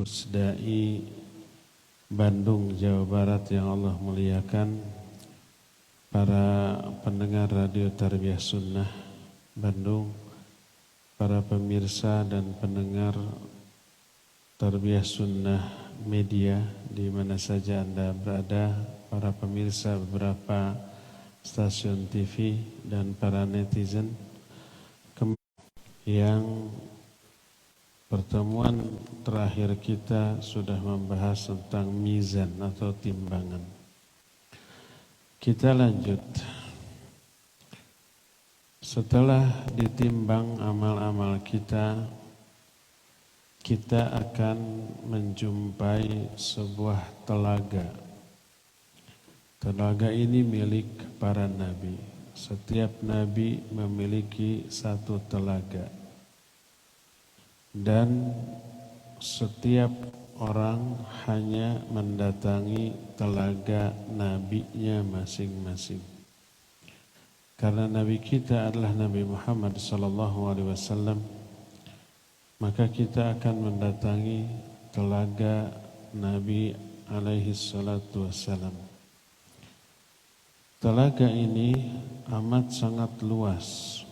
Pusdai Bandung, Jawa Barat yang Allah muliakan, para pendengar Radio Tarbiyah Sunnah Bandung, para pemirsa dan pendengar Tarbiyah Sunnah Media di mana saja Anda berada, para pemirsa beberapa stasiun TV dan para netizen yang pertemuan terakhir kita sudah membahas tentang mizan atau timbangan. Kita lanjut. Setelah ditimbang amal-amal kita, kita akan menjumpai sebuah telaga. Telaga ini milik para nabi. Setiap nabi memiliki satu telaga. Dan setiap orang hanya mendatangi telaga nabinya masing-masing. Karena nabi kita adalah Nabi Muhammad SAW, maka kita akan mendatangi telaga Nabi alaihi salatu wassalam. Telaga ini amat sangat luas.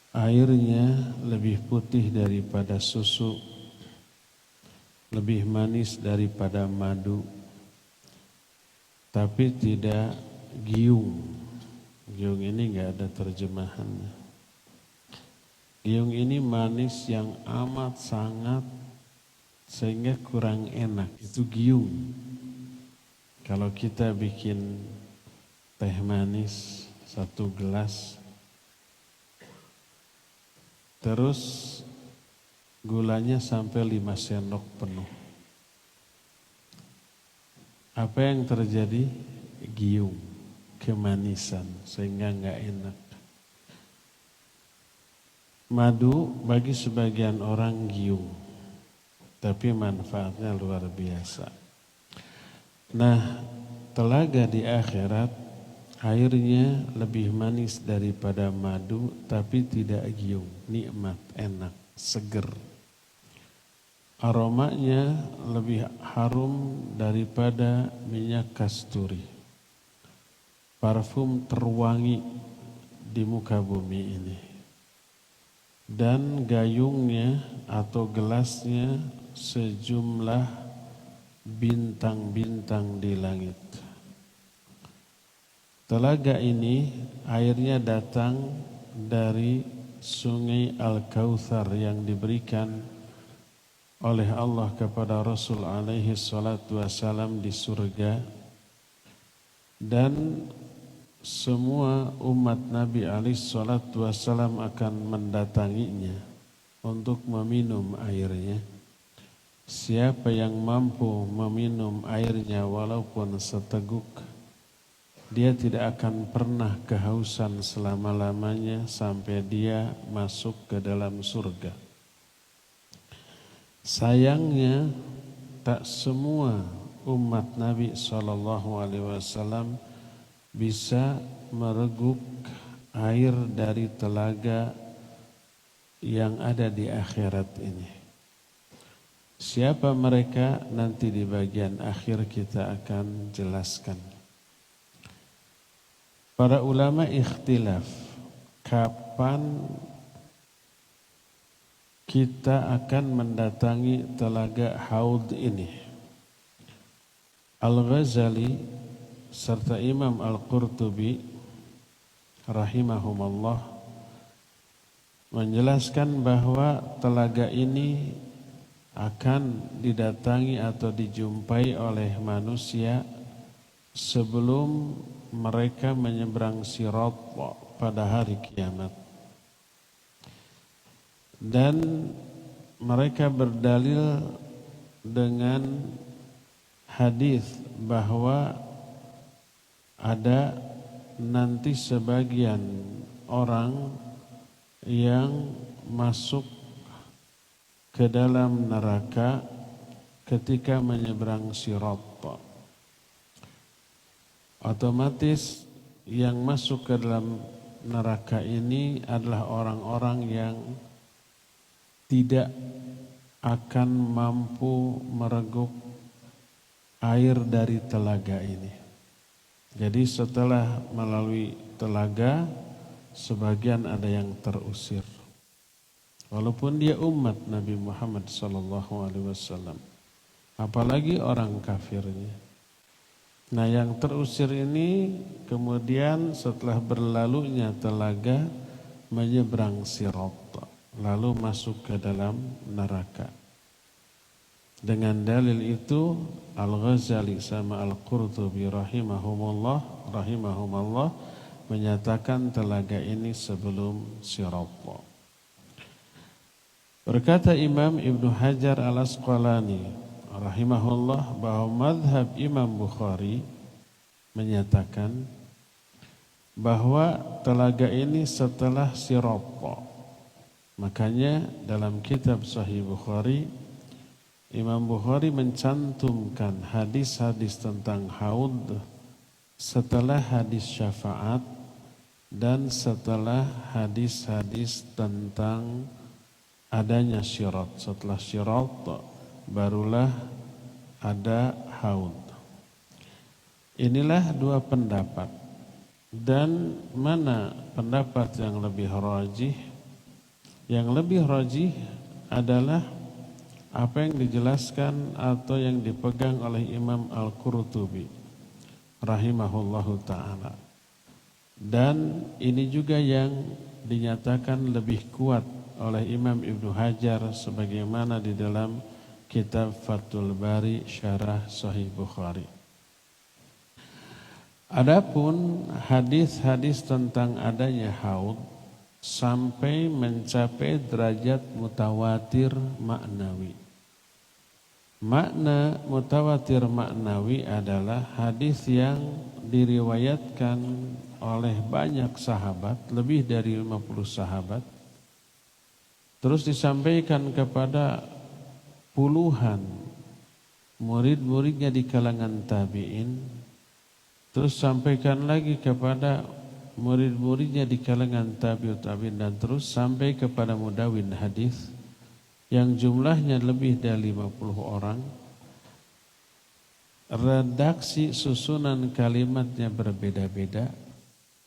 Airnya lebih putih daripada susu, lebih manis daripada madu, tapi tidak giung. Giung ini enggak ada terjemahannya. Giung ini manis yang amat sangat sehingga kurang enak. Itu giung. Kalau kita bikin teh manis 1 gelas, terus gulanya sampai 5 sendok penuh. Apa yang terjadi? Giung, kemanisan, sehingga enggak enak. Madu bagi sebagian orang giung, tapi manfaatnya luar biasa. Nah, telaga di akhirat airnya lebih manis daripada madu, tapi tidak giung, nikmat, enak, seger. Aromanya lebih harum daripada minyak kasturi. Parfum terwangi di muka bumi ini. Dan gayungnya atau gelasnya sejumlah bintang-bintang di langit. Telaga ini airnya datang dari sungai Al-Kautsar yang diberikan oleh Allah kepada Rasul alaihi salatu wassalam di surga, dan semua umat Nabi alaihi salatu wassalam akan mendatanginya untuk meminum airnya. Siapa yang mampu meminum airnya walaupun seteguk, dia tidak akan pernah kehausan selama-lamanya sampai dia masuk ke dalam surga. Sayangnya tak semua umat Nabi SAW bisa mereguk air dari telaga yang ada di akhirat ini. Siapa mereka? Nanti di bagian akhir kita akan jelaskan. Para ulama ikhtilaf kapan kita akan mendatangi telaga Haud ini. Al-Ghazali serta Imam Al-Qurtubi rahimahumallah menjelaskan bahwa telaga ini akan didatangi atau dijumpai oleh manusia sebelum mereka menyeberang sirat pada hari kiamat. Dan mereka berdalil dengan hadis bahwa ada nanti sebagian orang yang masuk ke dalam neraka ketika menyeberang sirat. Otomatis yang masuk ke dalam neraka ini adalah orang-orang yang tidak akan mampu mereguk air dari telaga ini. Jadi setelah melalui telaga, sebagian ada yang terusir. Walaupun dia umat Nabi Muhammad SAW, apalagi orang kafirnya. Nah, yang terusir ini kemudian setelah berlalunya telaga menyeberang Sirat, lalu masuk ke dalam neraka. Dengan dalil itu Al-Ghazali sama Al-Qurtubi rahimahumullah menyatakan telaga ini sebelum Sirat. Berkata Imam Ibnu Hajar Al-Asqalani rahimahullah bahwa madhab Imam Bukhari menyatakan bahwa telaga ini setelah Sirat. Makanya dalam kitab Sahih Bukhari, Imam Bukhari mencantumkan hadis-hadis tentang haud setelah hadis syafaat dan setelah hadis-hadis tentang adanya syirat. Setelah syirat barulah ada haud. Inilah dua pendapat. Dan mana pendapat yang lebih rajih? Yang lebih rajih adalah apa yang dijelaskan atau yang dipegang oleh Imam Al-Qurtubi rahimahullahu ta'ala. Dan ini juga yang dinyatakan lebih kuat oleh Imam Ibnu Hajar sebagaimana di dalam kitab Fathul Bari Syarah Sahih Bukhari. Adapun hadis-hadis tentang adanya haud sampai mencapai derajat mutawatir maknawi. Makna mutawatir maknawi adalah hadis yang diriwayatkan oleh banyak sahabat, lebih dari 50 sahabat, terus disampaikan kepada puluhan murid-muridnya di kalangan tabi'in, terus sampaikan lagi kepada murid-muridnya di kalangan tabi'ut tabi'in, dan terus sampai kepada mudawin hadis yang jumlahnya lebih dari 50 orang. Redaksi susunan kalimatnya berbeda-beda,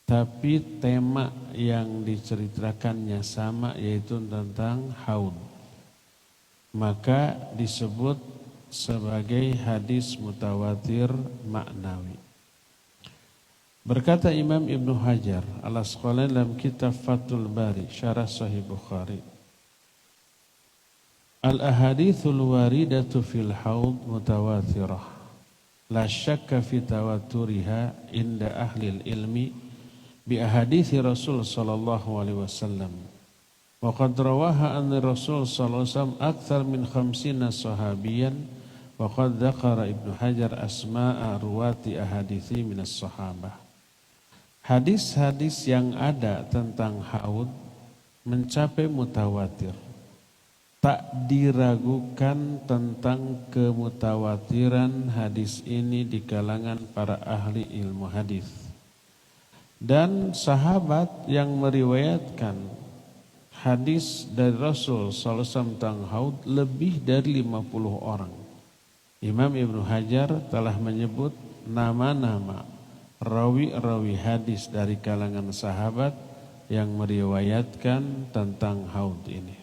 tapi tema yang diceritakannya sama, yaitu tentang haud. Maka disebut sebagai hadis mutawatir maknawi. Berkata Imam Ibnu Hajar Al-Asqalani dalam kitab Fathul Bari Syarah Sahih Bukhari, Al-ahadithul waridatu fil haud mutawatirah, la syakka fi tawaturiha inda ahlil ilmi bi ahadithi Rasul sallallahu alaihi wasallam. Wa qad rawaha anna Rasul sallallahu alaihi wasallam akthar min 50 sahabiyan, wa qad dzakara Ibnu Hajar asma'a ruwati ahadithi minas sahabah. Hadis-hadis yang ada tentang haud mencapai mutawatir. Tak diragukan tentang kemutawatiran hadis ini di kalangan para ahli ilmu hadis. Dan sahabat yang meriwayatkan hadis dari Rasul sallallahu alaihi wasallam tentang haud lebih dari 50 orang. Imam Ibnu Hajar telah menyebut nama-nama rawi-rawi hadis dari kalangan sahabat yang meriwayatkan tentang haud ini.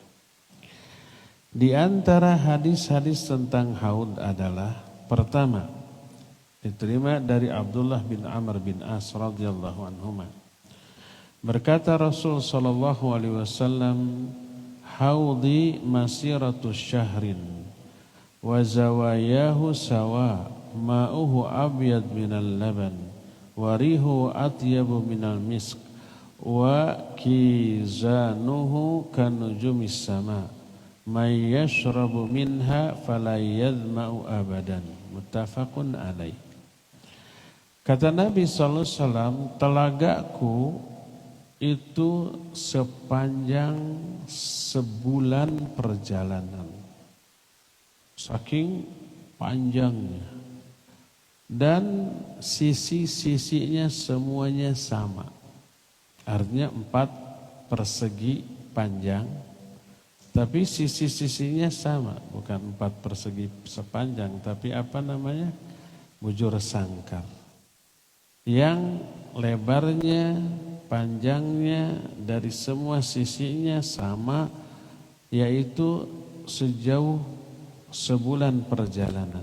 Di antara hadis-hadis tentang haud adalah, pertama, diterima dari Abdullah bin Amr bin As radhiyallahu anhuma. Berkata Rasul sallallahu alaihi wasallam, haudi masiratu syahrin wa zawayahu sawa ma'uhu abyad minal laban wa rihu atyabu minal misk wa kizanuhu kanujumis sama may yashrabu minha fala yadma'u abadan. Muttafaqun alaih. Kata Nabi sallallahu alaihi wasallam, telagaku itu sepanjang sebulan perjalanan. Saking panjangnya. Dan sisi-sisinya semuanya sama. Artinya 4 persegi panjang. Tapi sisi-sisinya sama, bukan 4 persegi sepanjang, tapi apa namanya? Bujur sangkar. Yang lebarnya, panjangnya dari semua sisinya sama, yaitu sejauh sebulan perjalanan.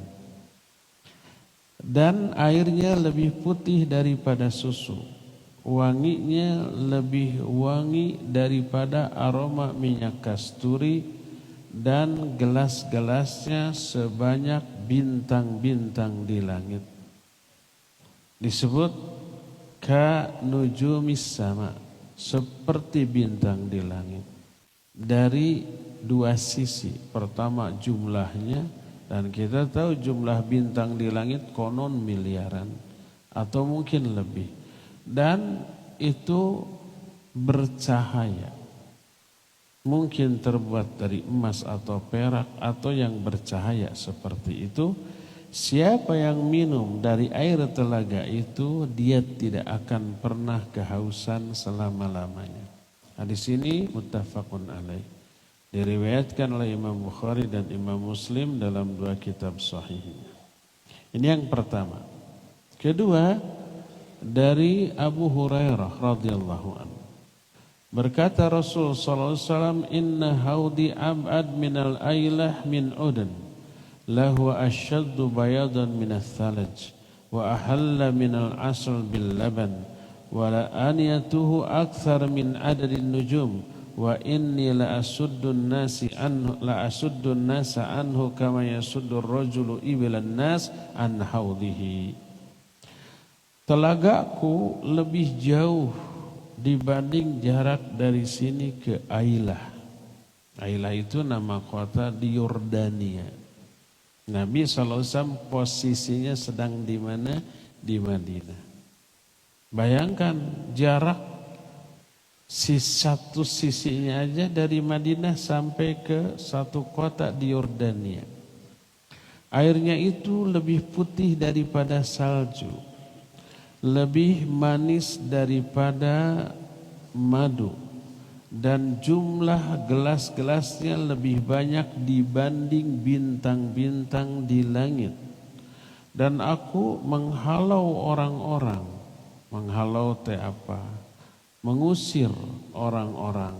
Dan airnya lebih putih daripada susu, wanginya lebih wangi daripada aroma minyak kasturi, dan gelas-gelasnya sebanyak bintang-bintang di langit. Disebut ka nujumis sama, seperti bintang di langit. Dari 2 sisi. Pertama jumlahnya, dan kita tahu jumlah bintang di langit konon miliaran atau mungkin lebih. Dan itu bercahaya. Mungkin terbuat dari emas atau perak atau yang bercahaya seperti itu. Siapa yang minum dari air telaga itu, dia tidak akan pernah kehausan selama-lamanya. Hadis ini muttafaqun alaih. Diriwayatkan oleh Imam Bukhari dan Imam Muslim dalam 2 kitab sahihnya. Ini yang pertama. Kedua, dari Abu Hurairah radhiyallahu anhu. Berkata Rasul sallallahu alaihi wasallam, "Inna haudi ab'ad minal ailah min udan, lahu asyaddu bayadan minas thalaj, wa ahalla minal asl bil laban, wa la aniyatuhu akthar min adadin nujum, wa inni la asuddun nasa anhu kama yasuddur rajulu ibilan nas an haudhihi." Telagaku lebih jauh dibanding jarak dari sini ke Ailah. Ailah itu nama kota di Yordania. Nabi SAW posisinya sedang di mana? Di Madinah. Bayangkan jarak satu sisinya aja dari Madinah sampai ke satu kota di Yordania. Airnya itu lebih putih daripada salju, lebih manis daripada madu, dan jumlah gelas-gelasnya lebih banyak dibanding bintang-bintang di langit. Dan aku menghalau orang-orang, menghalau apa? Mengusir orang-orang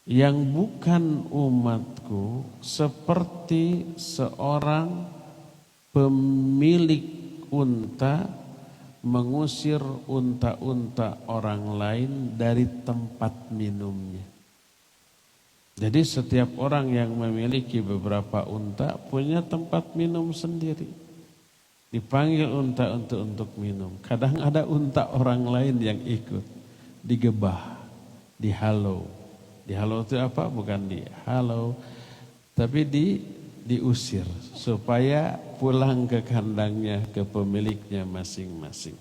yang bukan umatku seperti seorang pemilik unta mengusir unta-unta orang lain dari tempat minumnya. Jadi setiap orang yang memiliki beberapa unta punya tempat minum sendiri. Dipanggil unta untuk minum. Kadang ada unta orang lain yang ikut, digebah, dihalau. Dihalau itu apa? Bukan dihalau, tapi diusir supaya pulang ke kandangnya, ke pemiliknya masing-masing.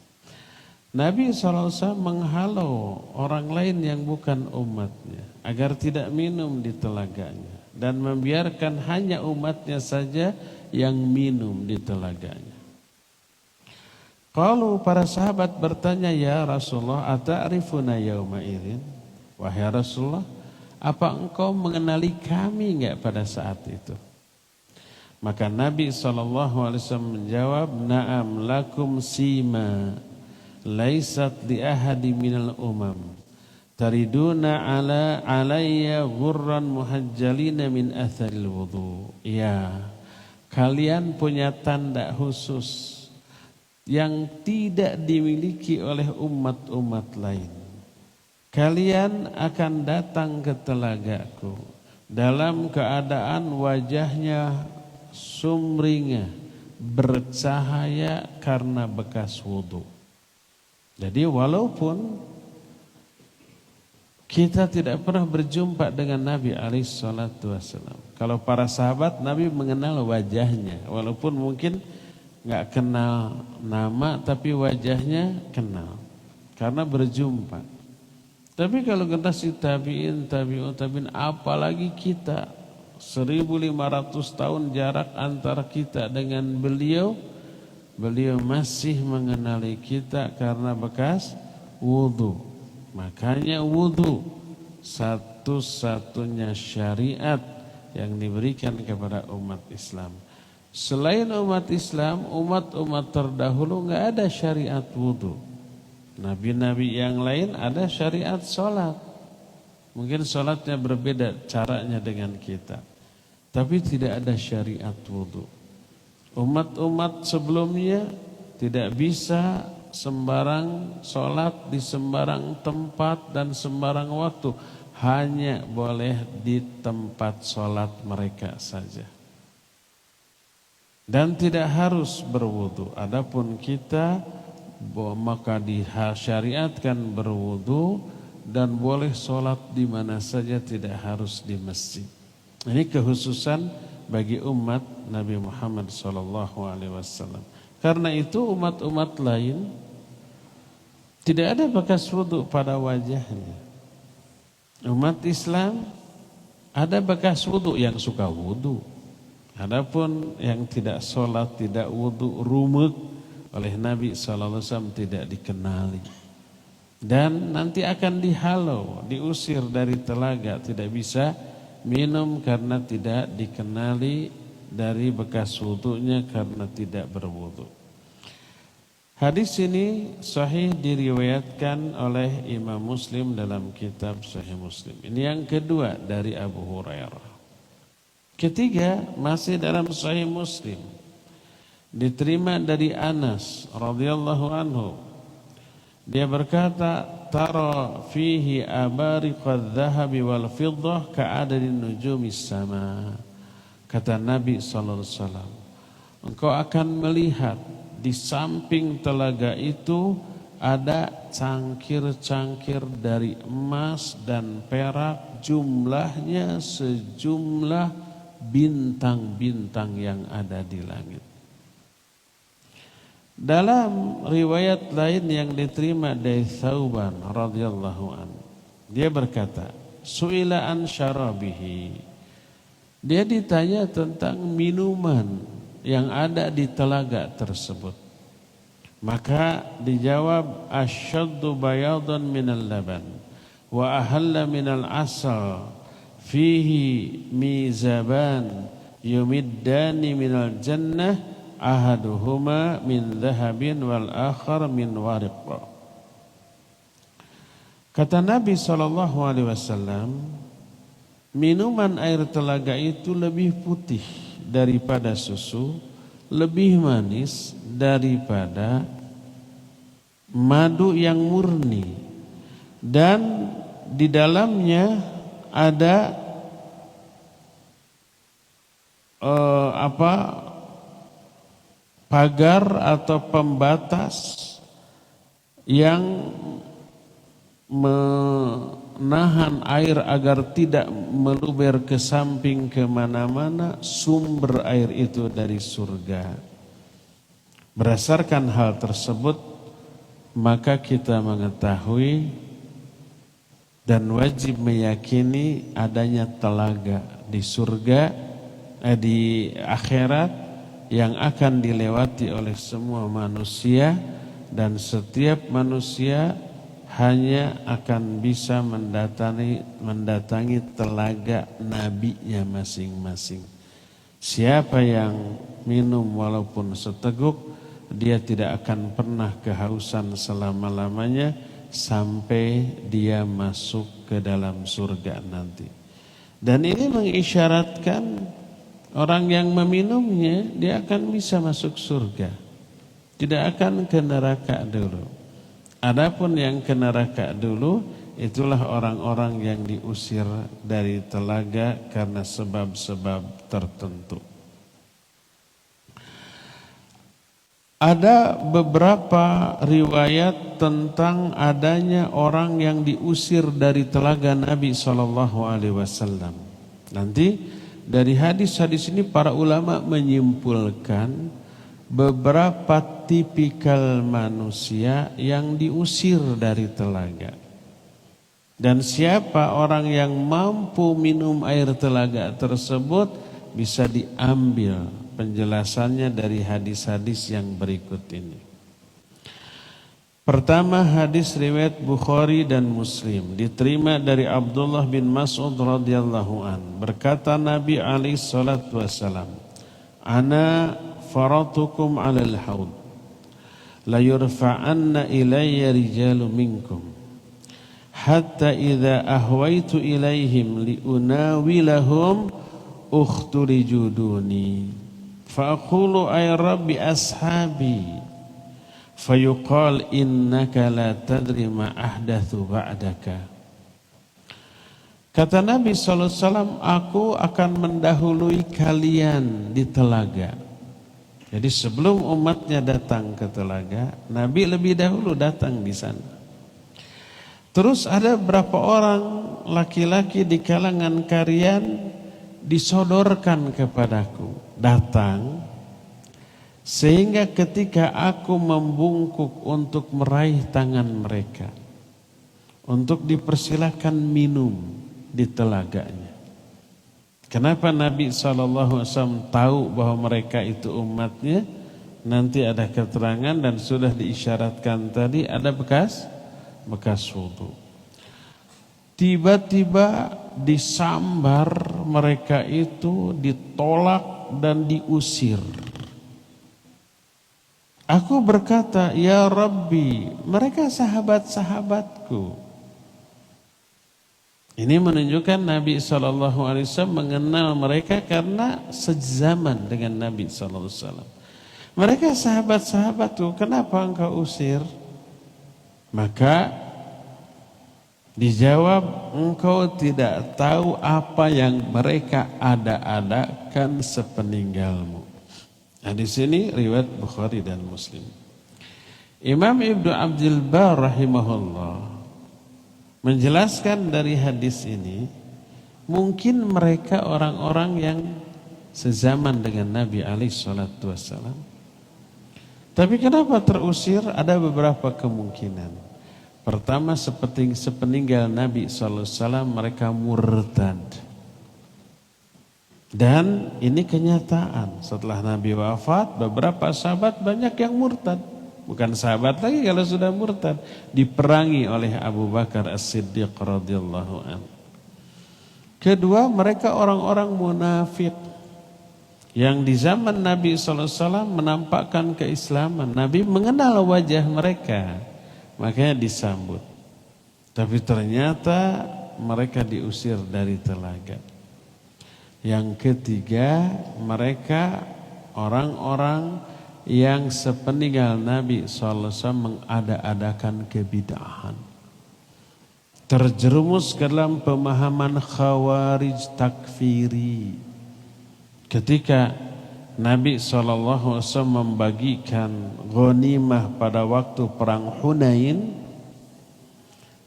Nabi SAW menghalau orang lain yang bukan umatnya agar tidak minum di telaganya, dan membiarkan hanya umatnya saja yang minum di telaganya. Kalau para sahabat bertanya, "Ya Rasulullah, ata'rifuna yauma idzin?" Wahai Rasulullah, apa engkau mengenali kami enggak pada saat itu? Maka Nabi SAW menjawab, "Na'am lakum sima laisat li ahadi minal umam, tariduna alayya ghurran muhajjalina min atharil wudu." Ya, kalian punya tanda khusus yang tidak dimiliki oleh umat-umat lain. Kalian akan datang ke telagaku dalam keadaan wajahnya sumringah, bercahaya karena bekas wudu. Jadi walaupun kita tidak pernah berjumpa dengan Nabi SAW, kalau para sahabat Nabi mengenal wajahnya, walaupun mungkin nggak kenal nama, tapi wajahnya kenal karena berjumpa. Tapi kalau generasi tabi'in, apalagi kita 1500 tahun jarak antara kita dengan beliau, beliau masih mengenali kita karena bekas wudu. Makanya wudu satu-satunya syariat yang diberikan kepada umat Islam. Selain umat Islam, umat-umat terdahulu nggak ada syariat wudu. Nabi-nabi yang lain ada syariat sholat. Mungkin sholatnya berbeda caranya dengan kita, tapi tidak ada syariat wudu. Umat-umat sebelumnya tidak bisa sembarang sholat di sembarang tempat dan sembarang waktu, hanya boleh di tempat sholat mereka saja. Dan tidak harus berwudu. Adapun kita maka disyariatkan berwudu dan boleh sholat di mana saja, tidak harus di masjid. Ini kekhususan bagi umat Nabi Muhammad SAW. Karena itu umat-umat lain tidak ada bekas wudu pada wajahnya. Umat Islam ada bekas wudu yang suka wudu. Adapun yang tidak sholat, tidak wudu, rumuk oleh Nabi SAW tidak dikenali. Dan nanti akan dihalau, diusir dari telaga, tidak bisa minum karena tidak dikenali dari bekas wudunya karena tidak berwudu. Hadis ini sahih diriwayatkan oleh Imam Muslim dalam kitab Sahih Muslim. Ini yang kedua dari Abu Hurairah. Ketiga masih dalam Sahih Muslim, diterima dari Anas radhiyallahu anhu. Dia berkata, tara fihi abariqadz dzahabi wal fiddah ka'adadin nujumis sama. Kata Nabi sallallahu alaihi wasallam, engkau akan melihat di samping telaga itu ada cangkir-cangkir dari emas dan perak, jumlahnya sejumlah bintang-bintang yang ada di langit. Dalam riwayat lain yang diterima dari Thauban radhiyallahu anhu, dia berkata, su'ila an syarabihi. Dia ditanya tentang minuman yang ada di telaga tersebut. Maka dijawab, asyaddu bayadan minal laban wa ahalla minal asal fihi mizaban yumiddani minal jannah ahaduhuma min dhahabin wal akhar min wariq. Kata Nabi SAW, minuman air telaga itu lebih putih daripada susu, lebih manis daripada madu yang murni, dan di dalamnya ada pagar atau pembatas yang menahan air agar tidak meluber ke samping kemana-mana. Sumber air itu dari surga. Berdasarkan hal tersebut, maka kita mengetahui dan wajib meyakini adanya telaga di surga, di akhirat, yang akan dilewati oleh semua manusia, dan setiap manusia hanya akan bisa mendatangi telaga nabinya masing-masing. Siapa yang minum walaupun seteguk, dia tidak akan pernah kehausan selama-lamanya sampai dia masuk ke dalam surga nanti. Dan ini mengisyaratkan orang yang meminumnya dia akan bisa masuk surga, tidak akan ke neraka dulu. Adapun yang ke neraka dulu, itulah orang-orang yang diusir dari telaga karena sebab-sebab tertentu. Ada beberapa riwayat tentang adanya orang yang diusir dari telaga Nabi SAW. Nanti dari hadis-hadis ini para ulama menyimpulkan beberapa tipikal manusia yang diusir dari telaga. Dan siapa orang yang mampu minum air telaga tersebut bisa diambil penjelasannya dari hadis-hadis yang berikut ini. Pertama, hadis riwayat Bukhari dan Muslim diterima dari Abdullah bin Mas'ud radhiyallahu an. Berkata Nabi alaihi salatu wasalam, "Ana faratukum 'alal haud. La yurfa'anna ilayya rijalu minkum hatta idza ahwaitu ilaihim liunawilahum ukhtuliju duni. Fa aqulu ay rabbi ashabi." Fayuqal innaka la tadri ma ahdathu ba'daka. Kata Nabi SAW, aku akan mendahului kalian di telaga. Jadi sebelum umatnya datang ke telaga, Nabi lebih dahulu datang di sana. Terus ada berapa orang laki-laki di kalangan kalian disodorkan kepadaku, datang. Sehingga ketika aku membungkuk untuk meraih tangan mereka, untuk dipersilahkan minum di telaganya. Kenapa Nabi SAW tahu bahwa mereka itu umatnya? Nanti ada keterangan dan sudah diisyaratkan tadi ada bekas wudu. Tiba-tiba disambar mereka itu, ditolak dan diusir. Aku berkata, ya Rabbi, mereka sahabat-sahabatku. Ini menunjukkan Nabi SAW mengenal mereka karena sezaman dengan Nabi SAW. Mereka sahabat-sahabatku, kenapa engkau usir? Maka dijawab, engkau tidak tahu apa yang mereka ada-adakan sepeninggalmu. Nah, di sini riwayat Bukhari dan Muslim. Imam Ibnu Abdul Bar rahimahullah menjelaskan dari hadis ini, mungkin mereka orang-orang yang sezaman dengan Nabi alaihi salatu wassalam. Tapi kenapa terusir? Ada beberapa kemungkinan. Pertama, sepeninggal Nabi sallallahu alaihi wasallam mereka murtad. Dan ini kenyataan, setelah Nabi wafat beberapa sahabat banyak yang murtad. Bukan sahabat lagi kalau sudah murtad, diperangi oleh Abu Bakar As-Siddiq radhiyallahu anhu. Kedua, mereka orang-orang munafik yang di zaman Nabi SAW menampakkan keislaman. Nabi mengenal wajah mereka, makanya disambut. Tapi ternyata mereka diusir dari telaga. Yang ketiga, mereka orang-orang yang sepeninggal Nabi SAW mengada-adakan kebid'ahan. Terjerumus ke dalam pemahaman khawarij takfiri. Ketika Nabi SAW membagikan ghanimah pada waktu perang Hunain,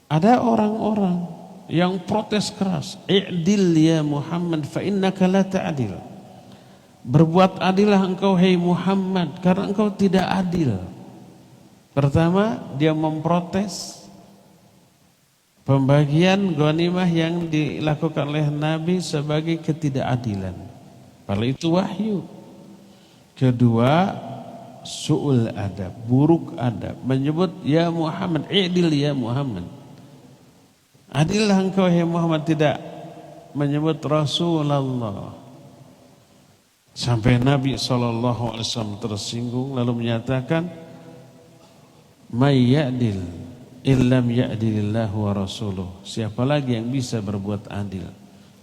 ada orang-orang yang protes keras, i'dil ya Muhammad fa innaka la ta'dil. Berbuat adillah engkau hai Muhammad karena engkau tidak adil. Pertama, dia memprotes pembagian ghanimah yang dilakukan oleh Nabi sebagai ketidakadilan. Padahal itu wahyu. Kedua, su'ul adab, buruk adab, menyebut ya Muhammad, i'dil ya Muhammad. Adillah engkau ya Muhammad, tidak menyebut Rasulullah. Sampai Nabi SAW tersinggung lalu menyatakan, may ya'dil illam ya'dilillahu wa rasuluh. Siapa lagi yang bisa berbuat adil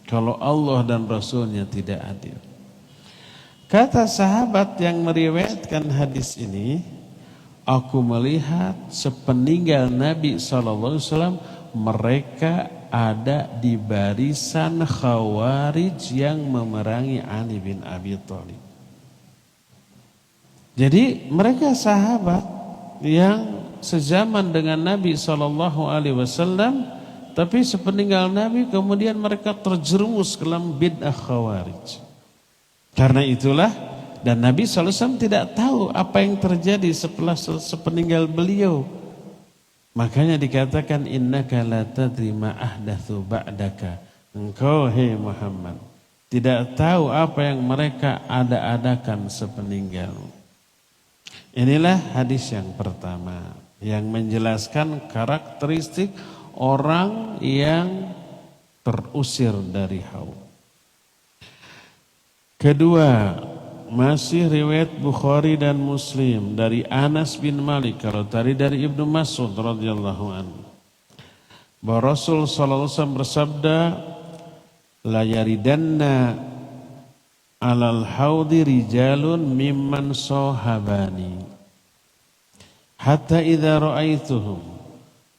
kalau Allah dan Rasulnya tidak adil? Kata sahabat yang meriwayatkan hadis ini, aku melihat sepeninggal Nabi SAW mereka ada di barisan khawarij yang memerangi Ali bin Abi Thalib. Jadi mereka sahabat yang sezaman dengan Nabi SAW, tapi sepeninggal Nabi kemudian mereka terjerumus ke dalam bid'ah khawarij. Karena itulah, dan Nabi SAW tidak tahu apa yang terjadi setelah sepeninggal beliau. Makanya dikatakan innaka la tadri ma ahdatsu ba'daka. Engkau hai Muhammad tidak tahu apa yang mereka ada-adakan sepeninggalmu. Inilah hadis yang pertama. yang menjelaskan karakteristik orang yang terusir dari haud. Kedua, masih riwayat Bukhari dan Muslim dari Anas bin Malik, kalau tadi dari Ibnu Mas'ud radhiyallahu anhu, bahwa Rasul sallallahu alaihi wasallam bersabda, la yaridanna alal haudi rijalun mimman sahabani hatta idza ra'aituhum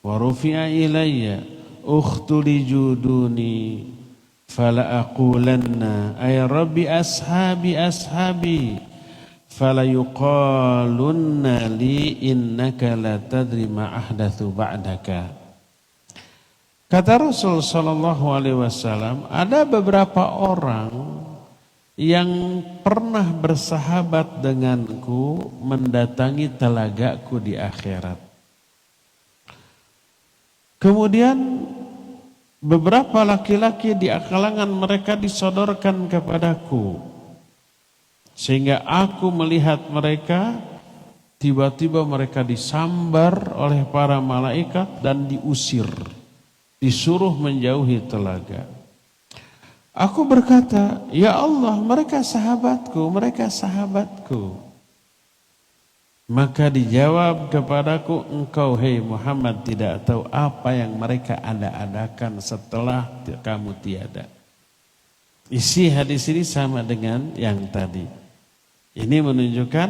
wa rufi'a ilayya ukhtuliju duni fala aqulanna ay rabbi ashabi ashabi fala yuqalunna li innaka la tadri ma ahdatsu ba'daka. Kata Rasul sallallahu alaihi wasallam, ada beberapa orang yang pernah bersahabat denganku mendatangi telagaku di akhirat. Kemudian beberapa laki-laki di kalangan mereka disodorkan kepadaku, sehingga aku melihat mereka, tiba-tiba mereka disambar oleh para malaikat dan diusir, disuruh menjauhi telaga. Aku berkata, ya Allah, mereka sahabatku, mereka sahabatku. Maka dijawab kepadaku, engkau hei Muhammad tidak tahu apa yang mereka ada-adakan setelah kamu tiada. Isi hadis ini sama dengan yang tadi. Ini menunjukkan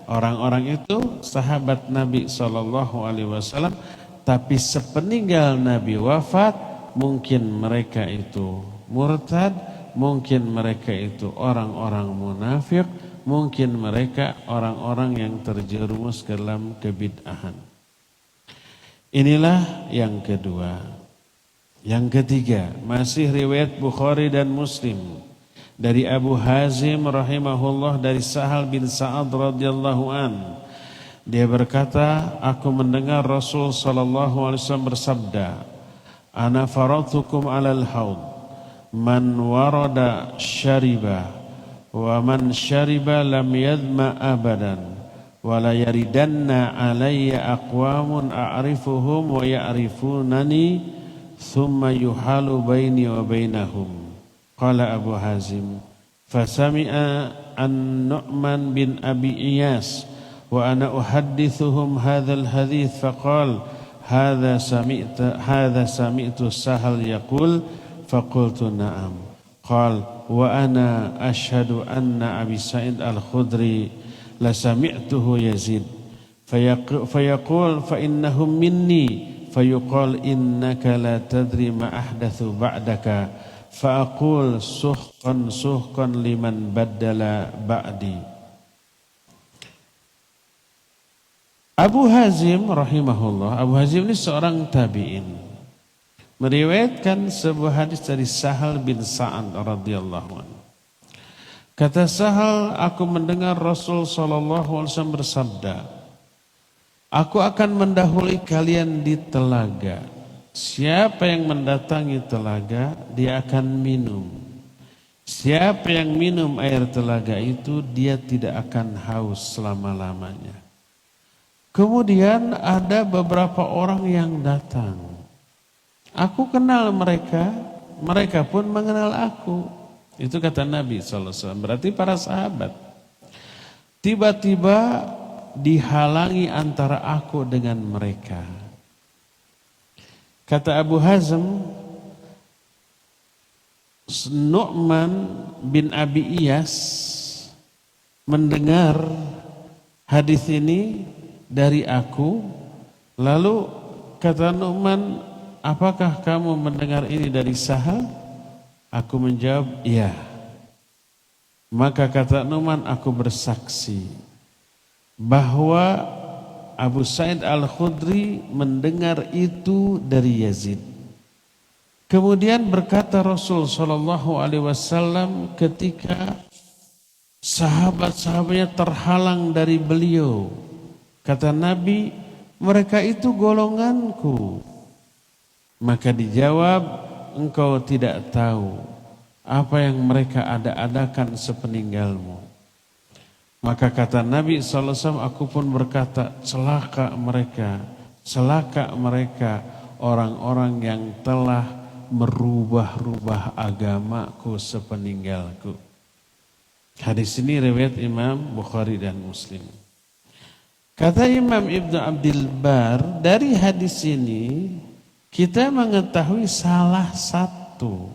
orang-orang itu sahabat Nabi SAW, tapi sepeninggal Nabi wafat, mungkin mereka itu murtad, mungkin mereka itu orang-orang munafik, mungkin mereka orang-orang yang terjerumus ke dalam kebid'ahan. Inilah yang kedua. Yang ketiga, masih riwayat Bukhari dan Muslim dari Abu Hazim rahimahullah dari Sahal bin Sa'ad radhiyallahu an. Dia berkata, aku mendengar Rasul sallallahu alaihi wasallam bersabda, ana faratukum 'alal haud, man warada syariba wa man syariba lam yadma abadan wa la yaridanna alayya aqwamun a'rifuhum wa ya'rifunani thumma yuhalu baini wa bainahum. Qala Abu Hazim, fasami'a an-Nu'man bin Abi Iyas wa ana uhaddithuhum hadzal hadits faqala hadza sami'tu Sahal yaqul faqultu na'am. Qal wa ana ashhadu anna Abi Sa'id al-Khudri la sami'tuhu yazid fayaqul fa innahum minni fayuqal innaka la tadri ma ahdatsu ba'daka faqul suhqan liman baddala ba'di. Abu Hazim rahimahullah, Abu Hazim ini seorang tabi'in, meriwayatkan sebuah hadis dari Sahal bin Sa'ad radhiyallahu anhu. Kata Sahal, aku mendengar Rasul sallallahu alaihi wasallam bersabda, aku akan mendahului kalian di telaga. Siapa yang mendatangi telaga, dia akan minum. Siapa yang minum air telaga itu, dia tidak akan haus selama-lamanya. Kemudian ada beberapa orang yang datang. Aku kenal mereka, mereka pun mengenal aku. Itu kata Nabi SAW, berarti para sahabat. Tiba-tiba dihalangi antara aku dengan mereka. Kata Abu Hazm, Nu'man bin Abi Iyas mendengar hadis ini dari aku. Lalu kata Nu'man, apakah kamu mendengar ini dari Sahal? Aku menjawab, iya. Maka kata Nu'man, aku bersaksi bahwa Abu Sa'id al-Khudri mendengar itu dari Yazid. Kemudian berkata Rasul sallallahu alaihi wasallam ketika sahabat-sahabatnya terhalang dari beliau, kata Nabi, mereka itu golonganku. Maka dijawab, engkau tidak tahu apa yang mereka ada-adakan sepeninggalmu. Maka kata Nabi SAW, aku pun berkata, celaka mereka orang-orang yang telah merubah-rubah agamaku sepeninggalku. Hadis ini riwayat Imam Bukhari dan Muslim. Kata Imam Ibnu Abdul Bar, dari hadis ini kita mengetahui salah satu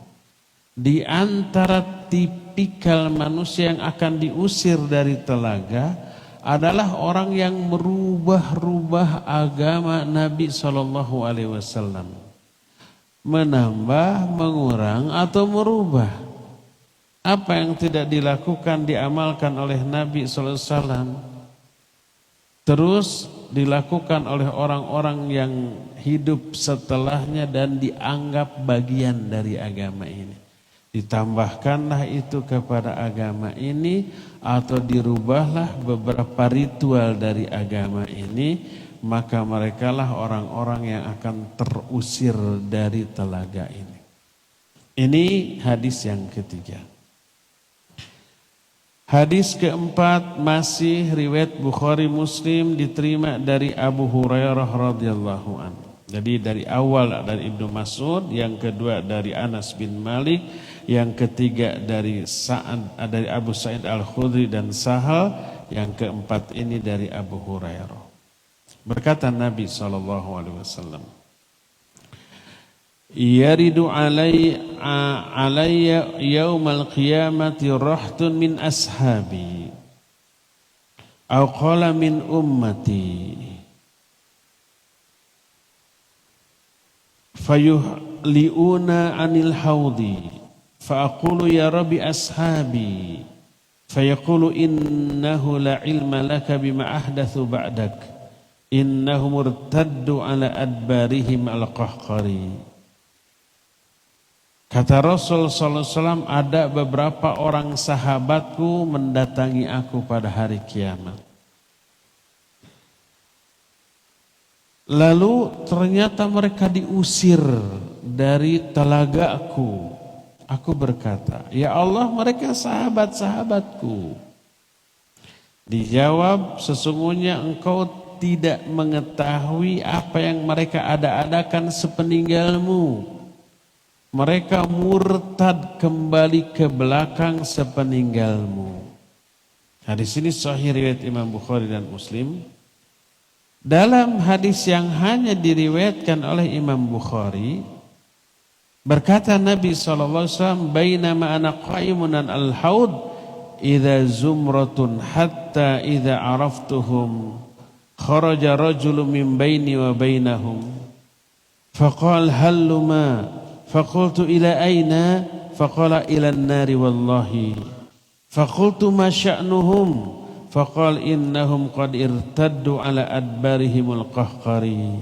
di antara tipikal manusia yang akan diusir dari telaga adalah orang yang merubah-rubah agama Nabi SAW. Menambah, mengurang atau merubah. Apa yang tidak dilakukan, diamalkan oleh Nabi SAW, terus dilakukan oleh orang-orang yang hidup setelahnya dan dianggap bagian dari agama ini. Ditambahkanlah itu kepada agama ini atau dirubahlah beberapa ritual dari agama ini, maka merekalah orang-orang yang akan terusir dari telaga ini. Ini hadis yang ketiga. Hadis keempat masih riwayat Bukhari Muslim, diterima dari Abu Hurairah radhiyallahu anhu. Jadi dari awal dari Ibnu Mas'ud, yang kedua dari Anas bin Malik, yang ketiga dari Abu Sa'id Al-Khudri dan Sahal, yang keempat ini dari Abu Hurairah. Berkata Nabi SAW, yaridu alayya yaumal qiyamati rahtun min ashabi aw qala min ummati fayuhliuna anil haudi fa aqulu ya rabbi ashabi fayaqulu innahu la ilma laka bima ahdathu ba'dak innahum murtaddu ala adbarihim al-qahqari. Kata Rasul sallallahu alaihi wasallam, ada beberapa orang sahabatku mendatangi aku pada hari kiamat. Lalu ternyata mereka diusir dari telagaku. Aku berkata, ya Allah, mereka sahabat-sahabatku. Dijawab, sesungguhnya engkau tidak mengetahui apa yang mereka ada-adakan sepeninggalmu. Mereka murtad kembali ke belakang sepeninggalmu. Hadis ini sahih riwayat Imam Bukhari dan Muslim. Dalam hadis yang hanya diriwayatkan oleh Imam Bukhari, berkata Nabi SAW, bainama ana qaimun al-haud idza zumratun hatta idza araftuhum kharaja rajulun min baini wa bainahum faqala halluma faqultu ila aina faqala ila an-nari wallahi faqultu ma sya'nuhum faqala innahum qad irtaddu ala adbarihimul qahqari.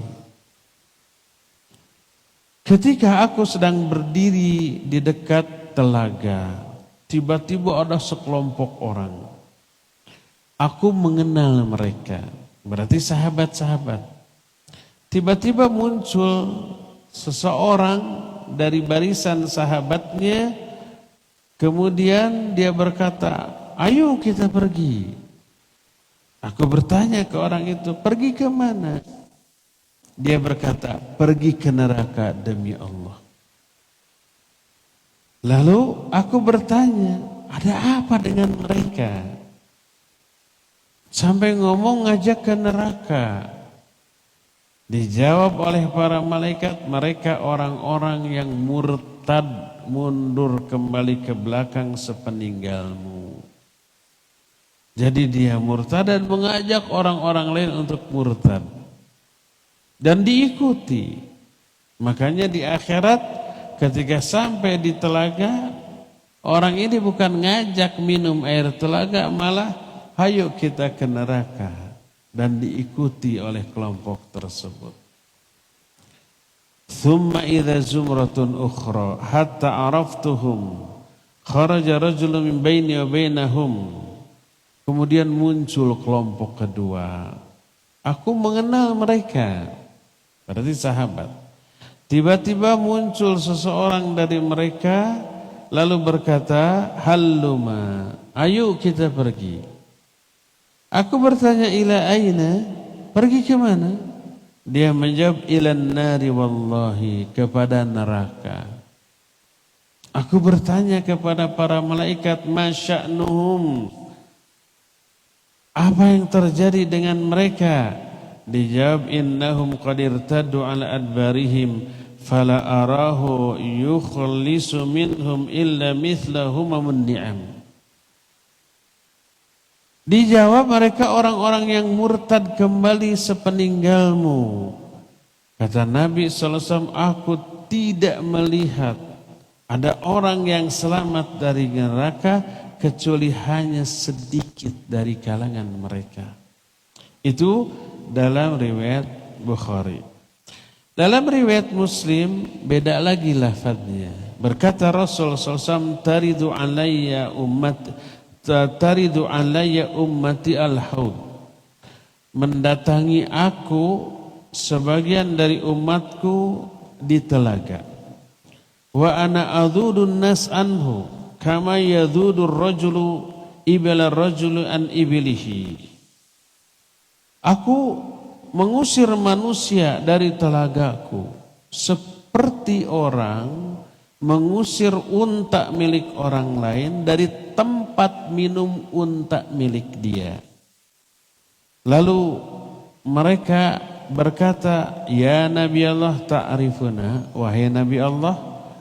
Ketika aku sedang berdiri di dekat telaga, tiba-tiba ada sekelompok orang. Aku mengenal mereka, berarti sahabat-sahabat. Tiba-tiba muncul seseorang dari barisan sahabatnya, kemudian dia berkata, ayo kita pergi. Aku bertanya ke orang itu, pergi ke mana? Dia berkata, pergi ke neraka demi Allah. Lalu aku bertanya, ada apa dengan mereka? Sampai ngomong ngajak ke neraka. Dijawab oleh para malaikat, mereka orang-orang yang murtad, mundur kembali ke belakang sepeninggalmu. Jadi dia murtad dan mengajak orang-orang lain untuk murtad. Dan diikuti. Makanya di akhirat ketika sampai di telaga, orang ini bukan ngajak minum air telaga, malah hayo kita ke neraka. Dan diikuti oleh kelompok tersebut. Thumma idza zumratun ukhra hatta araftuhum kharaja rajulun min baini wa bainahum. Kemudian muncul kelompok kedua. Aku mengenal mereka. Berarti sahabat. Tiba-tiba muncul seseorang dari mereka lalu berkata, "Halluma, ayo kita pergi." Aku bertanya, ila aina? Pergi ke mana? Dia menjawab, ilan nari wallahi, kepada neraka. Aku bertanya kepada para malaikat, ma sya'nuhum? Apa yang terjadi dengan mereka? Dijawab, innahum qad irtaddu ala adbarihim fala arahu yukhlisu minhum illa mithlahum ni'am. Dijawab, mereka orang-orang yang murtad kembali sepeninggalmu. Kata Nabi SAW, aku tidak melihat ada orang yang selamat dari neraka kecuali hanya sedikit dari kalangan mereka. Itu dalam riwayat Bukhari. Dalam riwayat Muslim beda lagi lafadznya. Berkata Rasul SAW, taridu alayya ummati al-haud. Mendatangi aku sebagian dari umatku di telaga. Wa ana adzudun nas anhu kama yadzudur rajulu ibala rajulu an ibilihi. Aku mengusir manusia dari telagaku seperti orang mengusir unta milik orang lain dari tempat minum unta milik dia. Lalu mereka berkata, ya Nabi Allah ta'rifuna, wahai Nabi Allah,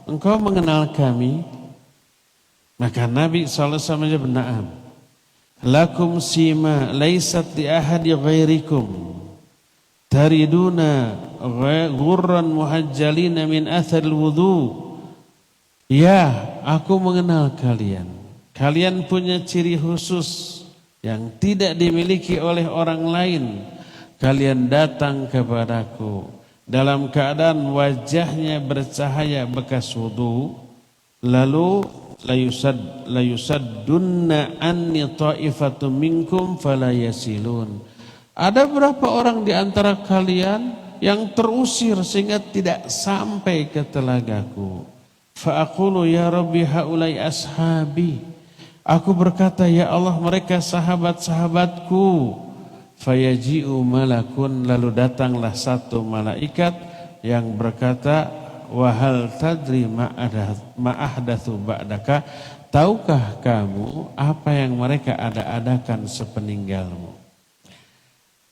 engkau mengenal kami? Maka Nabi SAW menjawab, na'am. Lakum sima laysat li ahadi ghairikum. Tariduna ghurran muhajjalina min atharil wudu. Ya, aku mengenal kalian. Kalian punya ciri khusus yang tidak dimiliki oleh orang lain. Kalian datang kepadaku dalam keadaan wajahnya bercahaya bekas wudu, lalu layusaddunna anni ta'ifatum minkum fala yasilun. Ada berapa orang di antara kalian yang terusir sehingga tidak sampai ke telagaku. Fa aqulu ya Rabbi haulai ashabi. Aku berkata, ya Allah, mereka sahabat-sahabatku. Fayaji'u malakun, lalu datanglah satu malaikat yang berkata, wahal tadri ma'ahdathu ba'daka, tahukah kamu apa yang mereka ada-adakan sepeninggalmu?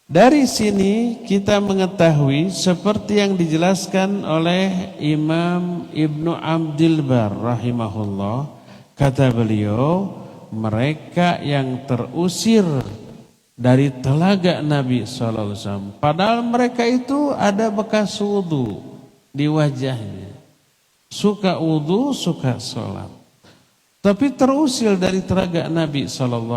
Dari sini kita mengetahui seperti yang dijelaskan oleh Imam Ibnu Abdil Bar rahimahullah, kata beliau, mereka yang terusir dari telaga Nabi SAW, padahal mereka itu ada bekas wudu di wajahnya, suka wudu, suka sholat, tapi terusir dari telaga Nabi SAW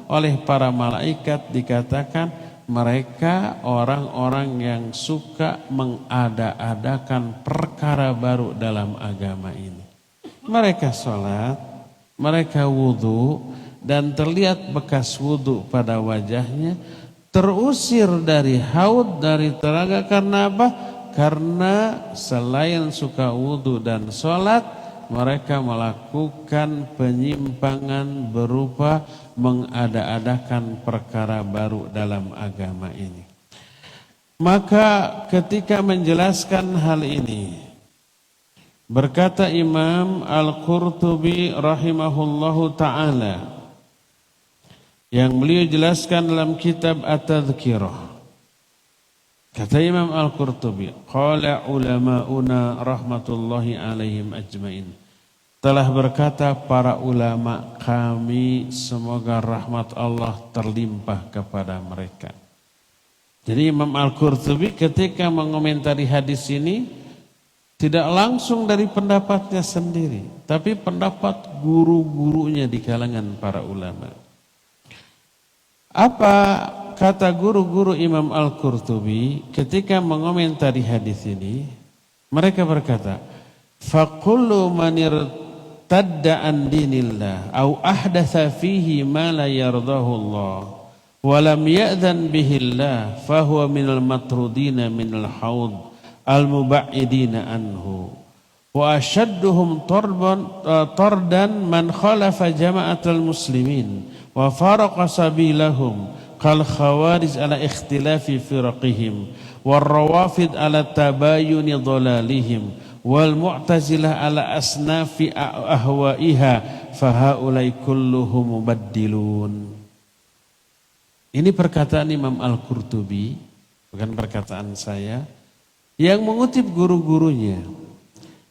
oleh para malaikat. Dikatakan mereka orang-orang yang suka mengada-adakan perkara baru dalam agama ini. Mereka sholat, mereka wudu, dan terlihat bekas wudu pada wajahnya, terusir dari haud, dari telaga. Karena apa? Karena selain suka wudu dan sholat, mereka melakukan penyimpangan berupa mengada-adakan perkara baru dalam agama ini. Maka ketika menjelaskan hal ini, berkata Imam Al-Qurtubi rahimahullahu ta'ala, yang beliau jelaskan dalam kitab At-Tadhkirah. Kata Imam Al-Qurtubi, qala ulama'una rahmatullahi alaihim ajmain. Telah berkata para ulama kami, semoga rahmat Allah terlimpah kepada mereka. Jadi Imam Al-Qurtubi ketika mengomentari hadis ini tidak langsung dari pendapatnya sendiri, tapi pendapat guru-gurunya di kalangan para ulama. Apa kata guru-guru Imam Al-Qurtubi ketika mengomentari hadis ini? Mereka berkata, faqullu man irtadda an dinillah au ahdatha fihi ma la yardahu Allah wa lam ya'dhan bihi Allah fa huwa minal matrudina minal haud al-muba'idina anhu Wa ashadduhum tardan man khalafa jama'atal muslimin wa faraqa sabilahum kal khawarij ala ikhtilafi firaqihim wal rawafid ala tabayuni dhalalihim wal mu'tazilah ala asnafi ahwaiha fahaulai kulluhum mubaddilun. Ini perkataan Imam Al-Qurtubi, bukan perkataan saya, yang mengutip guru-gurunya.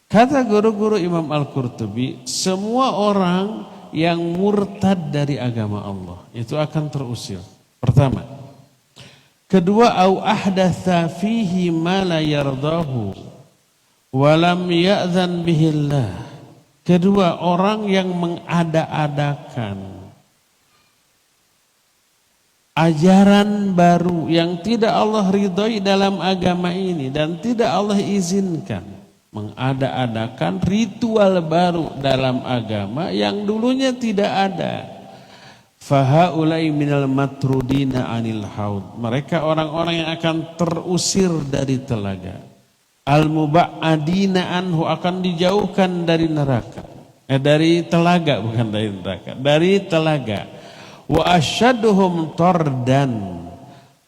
Kata guru-guru Imam Al-Qurtubi, semua orang yang murtad dari agama Allah itu akan terusir. Pertama. Kedua, au ahdatsa fihi ma la yardahu wa lam ya'zan bihillah. Kedua, orang yang mengada-adakan ajaran baru yang tidak Allah ridhoi dalam agama ini dan tidak Allah izinkan. Mengada-adakan ritual baru dalam agama yang dulunya tidak ada. Fahaulai minal matrudina anil haud. Mereka orang-orang yang akan terusir dari telaga. Al-muba'adina anhu, akan dijauhkan dari neraka. Dari telaga, bukan dari neraka. Dari telaga. Wa asyaduhum tardan,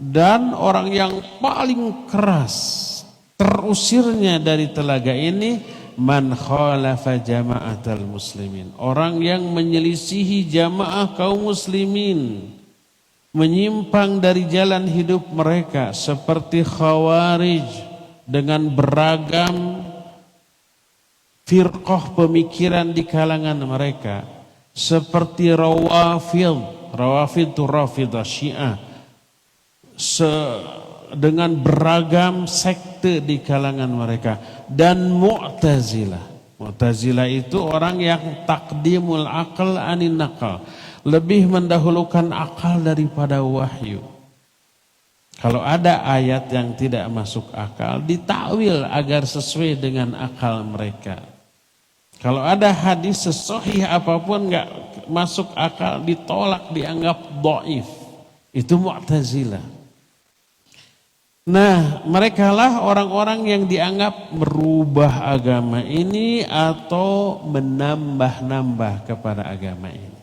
dan orang yang paling keras terusirnya dari telaga ini man khalafa jama'atal muslimin, orang yang menyelisihi jamaah kaum muslimin, menyimpang dari jalan hidup mereka, seperti khawarij dengan beragam firqah pemikiran di kalangan mereka, seperti rawafid itu Rafidah Syiah, dengan beragam sekte di kalangan mereka, dan Mu'tazilah. Mu'tazilah itu orang yang takdimul akal anin nakal, lebih mendahulukan akal daripada wahyu. Kalau ada ayat yang tidak masuk akal, ditakwil agar sesuai dengan akal mereka. Kalau ada hadis sesahih apapun enggak masuk akal, ditolak, dianggap dhaif. Itu Mu'tazilah. Nah, merekalah orang-orang yang dianggap merubah agama ini atau menambah-nambah kepada agama ini.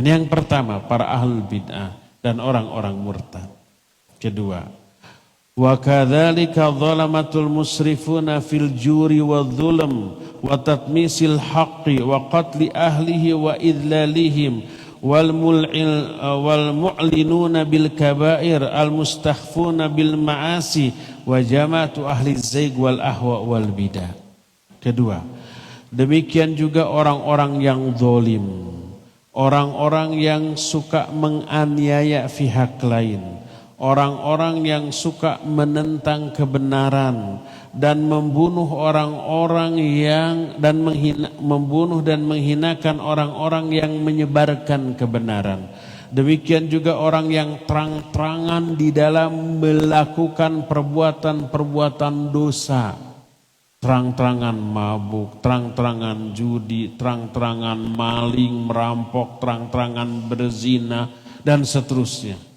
Ini yang pertama, para ahlul bid'ah dan orang-orang murtad. Kedua, wa kadzalika dzalamatul musrifuna fil juri wadh-dhulm wa tatmisil haqqi wa qatli ahlihi wa idlalihim wal mu'linuna bil kabair al mustakhfuna bil ma'asi wa jama'atu ahli zaig wal ahwa wal bidah. Kedua, demikian juga orang-orang yang zalim, orang-orang yang suka menganiaya pihak lain, orang-orang yang suka menentang kebenaran dan membunuh orang-orang yang membunuh dan menghinakan orang-orang yang menyebarkan kebenaran. Demikian juga orang yang terang-terangan di dalam melakukan perbuatan-perbuatan dosa. Terang-terangan mabuk, terang-terangan judi, terang-terangan maling, merampok, terang-terangan berzina dan seterusnya.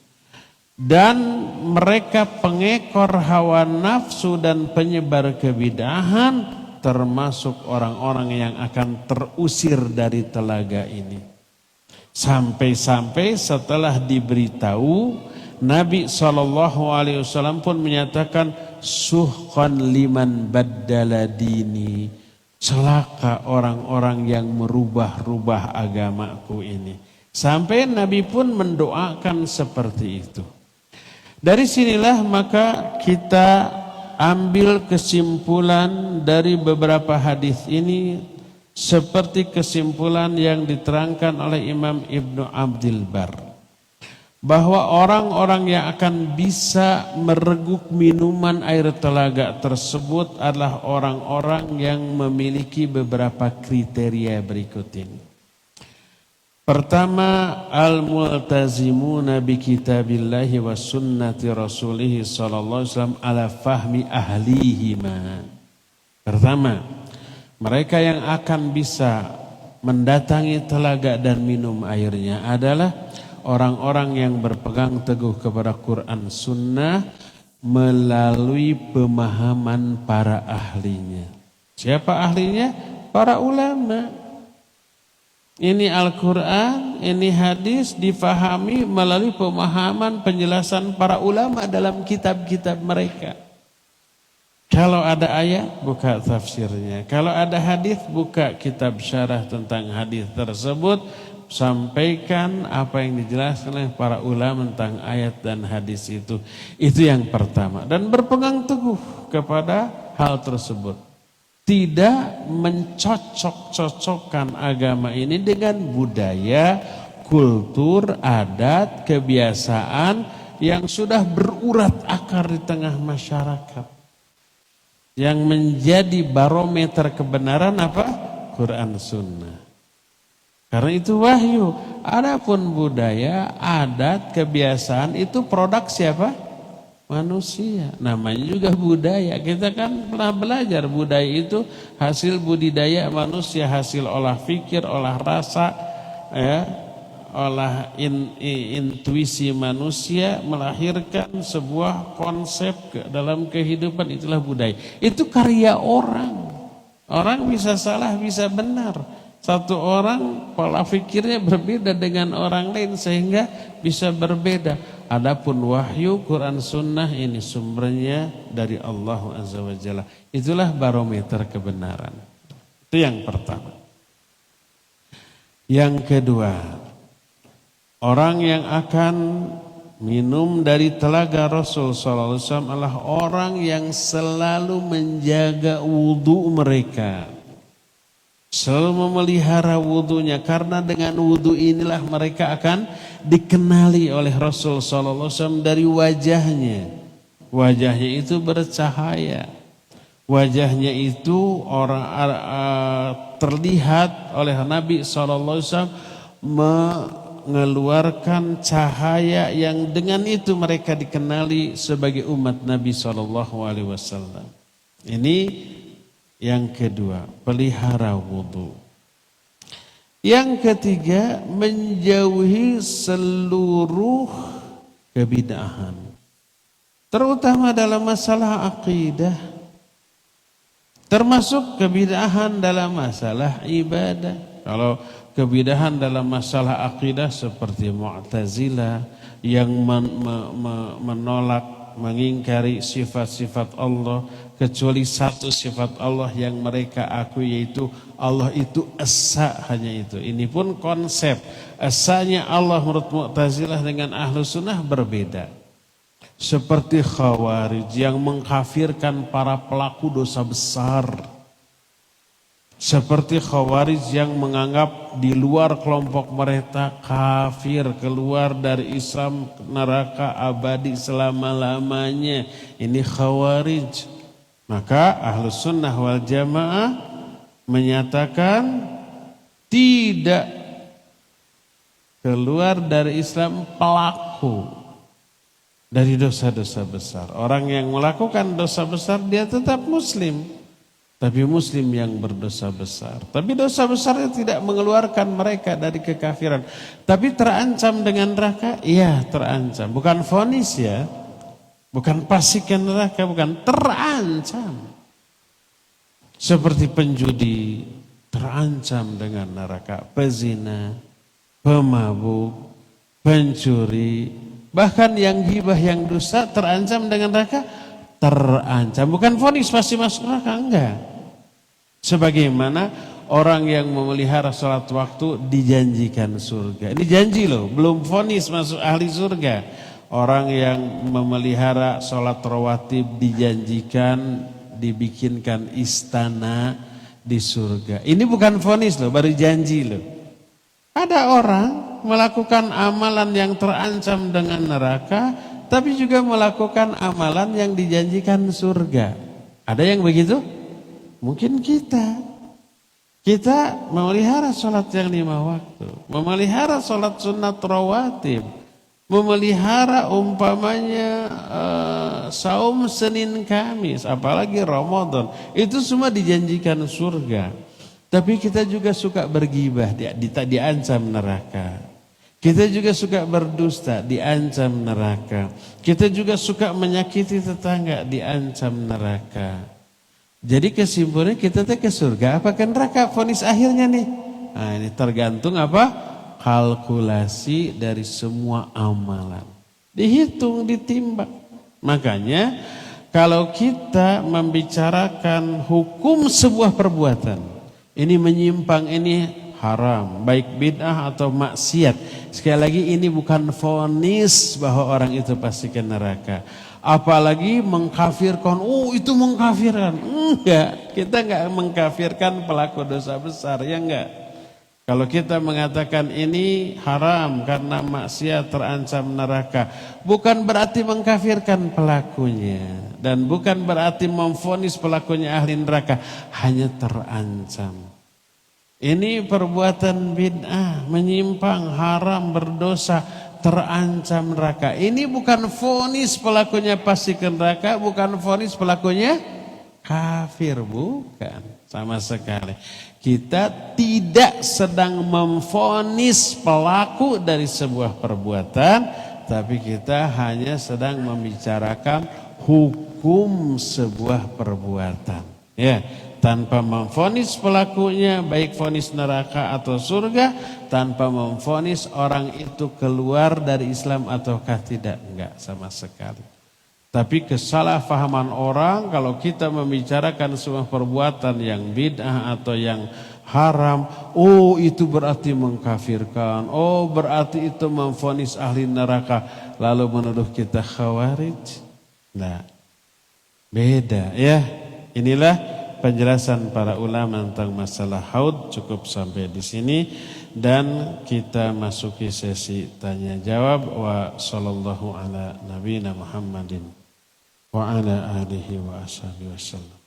Dan mereka pengekor hawa nafsu dan penyebar kebidahan, termasuk orang-orang yang akan terusir dari telaga ini. Sampai-sampai setelah diberitahu, Nabi SAW pun menyatakan, suhqan liman baddala dini, celaka orang-orang yang merubah-rubah agamaku ini. Sampai Nabi pun mendoakan seperti itu. Dari sinilah maka kita ambil kesimpulan dari beberapa hadis ini, seperti kesimpulan yang diterangkan oleh Imam Ibnu Abdul Bar, bahwa orang-orang yang akan bisa mereguk minuman air telaga tersebut adalah orang-orang yang memiliki beberapa kriteria berikut ini. Pertama, al-multazimuna bi kitabillahi wa sunnati rasulih sallallahu alaihi wasallam ala fahmi ahlihima. Pertama, mereka yang akan bisa mendatangi telaga dan minum airnya adalah orang-orang yang berpegang teguh kepada Quran Sunnah melalui pemahaman para ahlinya. Siapa ahlinya? Para ulama. Ini Al-Quran, ini hadis difahami melalui pemahaman penjelasan para ulama dalam kitab-kitab mereka. Kalau ada ayat, buka tafsirnya. Kalau ada hadis, buka kitab syarah tentang hadis tersebut. Sampaikan apa yang dijelaskan oleh para ulama tentang ayat dan hadis itu. Itu yang pertama. Dan berpegang teguh kepada hal tersebut. Tidak mencocok-cocokkan agama ini dengan budaya, kultur, adat, kebiasaan yang sudah berurat akar di tengah masyarakat. Yang menjadi barometer kebenaran apa? Quran Sunnah. Karena itu wahyu. Adapun budaya, adat, kebiasaan itu produk siapa? Manusia. Namanya juga budaya. Kita kan pernah belajar budaya itu hasil budidaya manusia, hasil olah fikir, olah rasa, ya, olah intuisi manusia melahirkan sebuah konsep dalam kehidupan, itulah budaya. Itu karya orang. Orang bisa salah, bisa benar. Satu orang pola fikirnya berbeda dengan orang lain sehingga bisa berbeda. Adapun wahyu Quran Sunnah ini sumbernya dari Allah Azza wa Jalla. Itulah barometer kebenaran. Itu yang pertama. Yang kedua, orang yang akan minum dari telaga Rasul sallallahu alaihi wasallam adalah orang yang selalu menjaga wudu mereka. Selalu memelihara wudunya, karena dengan wudu inilah mereka akan dikenali oleh Rasul sallallahu alaihi wasallam dari wajahnya. Wajahnya itu bercahaya. Wajahnya itu terlihat oleh Nabi sallallahu alaihi wasallam mengeluarkan cahaya yang dengan itu mereka dikenali sebagai umat Nabi sallallahu alaihi wasallam. Ini yang kedua, pelihara wudu. Yang ketiga, menjauhi seluruh kebid'ahan. Terutama dalam masalah akidah. Termasuk kebid'ahan dalam masalah ibadah. Kalau kebid'ahan dalam masalah akidah seperti Mu'tazilah yang menolak, mengingkari sifat-sifat Allah, kecuali satu sifat Allah yang mereka akui, yaitu Allah itu esa, hanya itu. Ini pun konsep esanya Allah menurut Mu'tazilah dengan Ahlu Sunnah berbeda. Seperti Khawarij yang mengkafirkan para pelaku dosa besar. Seperti Khawarij yang menganggap di luar kelompok mereka kafir, keluar dari Islam, neraka abadi selama-lamanya. Ini Khawarij. Maka Ahlus Sunnah wal Jamaah menyatakan tidak keluar dari Islam pelaku dari dosa-dosa besar. Orang yang melakukan dosa besar dia tetap muslim, tapi muslim yang berdosa besar. Tapi dosa besarnya tidak mengeluarkan mereka dari kekafiran. Tapi terancam dengan neraka? Iya, terancam. Bukan vonis ya. Bukan pastikan neraka, bukan, terancam. Seperti penjudi, terancam dengan neraka. Pezina, pemabuk, pencuri, bahkan yang ghibah, yang dusta terancam dengan neraka, terancam. Bukan vonis pasti masuk neraka, enggak. Sebagaimana orang yang memelihara sholat waktu dijanjikan surga. Ini janji loh, belum vonis masuk ahli surga. Orang yang memelihara sholat rawatib dijanjikan, dibikinkan istana di surga. Ini bukan vonis loh, baru janji loh. Ada orang melakukan amalan yang terancam dengan neraka, tapi juga melakukan amalan yang dijanjikan surga. Ada yang begitu? Mungkin kita. Kita memelihara sholat yang 5 waktu, memelihara sholat sunat rawatib, memelihara umpamanya saum Senin Kamis, apalagi Ramadan, itu semua dijanjikan surga. Tapi kita juga suka bergibah, diancam neraka. Kita juga suka berdusta, diancam neraka. Kita juga suka menyakiti tetangga, diancam neraka. Jadi kesimpulannya kita ke surga apa ke neraka vonis akhirnya nih. Nah, ini tergantung apa? Kalkulasi dari semua amalan. Dihitung, ditimbang. Makanya kalau kita membicarakan hukum sebuah perbuatan, ini menyimpang, ini haram, baik bid'ah atau maksiat. Sekali lagi ini bukan vonis bahwa orang itu pasti ke neraka. Apalagi mengkafirkan, oh itu mengkafirkan. Enggak, kita enggak mengkafirkan pelaku dosa besar, ya enggak. Kalau kita mengatakan ini haram karena maksiat terancam neraka, bukan berarti mengkafirkan pelakunya dan bukan berarti memvonis pelakunya ahli neraka, hanya terancam. Ini perbuatan bid'ah, menyimpang, haram, berdosa, terancam neraka. Ini bukan vonis pelakunya pasti ke neraka, bukan vonis pelakunya kafir, bukan sama sekali. Kita tidak sedang memvonis pelaku dari sebuah perbuatan, tapi kita hanya sedang membicarakan hukum sebuah perbuatan. Ya, tanpa memvonis pelakunya baik vonis neraka atau surga, tanpa memvonis orang itu keluar dari Islam ataukah tidak, enggak sama sekali. Tapi kesalahpahaman orang kalau kita membicarakan sebuah perbuatan yang bid'ah atau yang haram, oh itu berarti mengkafirkan, oh berarti itu memvonis ahli neraka, lalu menuduh kita khawarij. Nah, beda ya. Inilah penjelasan para ulama tentang masalah haud. Cukup sampai di sini dan kita masuki sesi tanya jawab. Wa sallallahu ala nabiyina Muhammadin wa ala alihi wa ashabihi wasallam.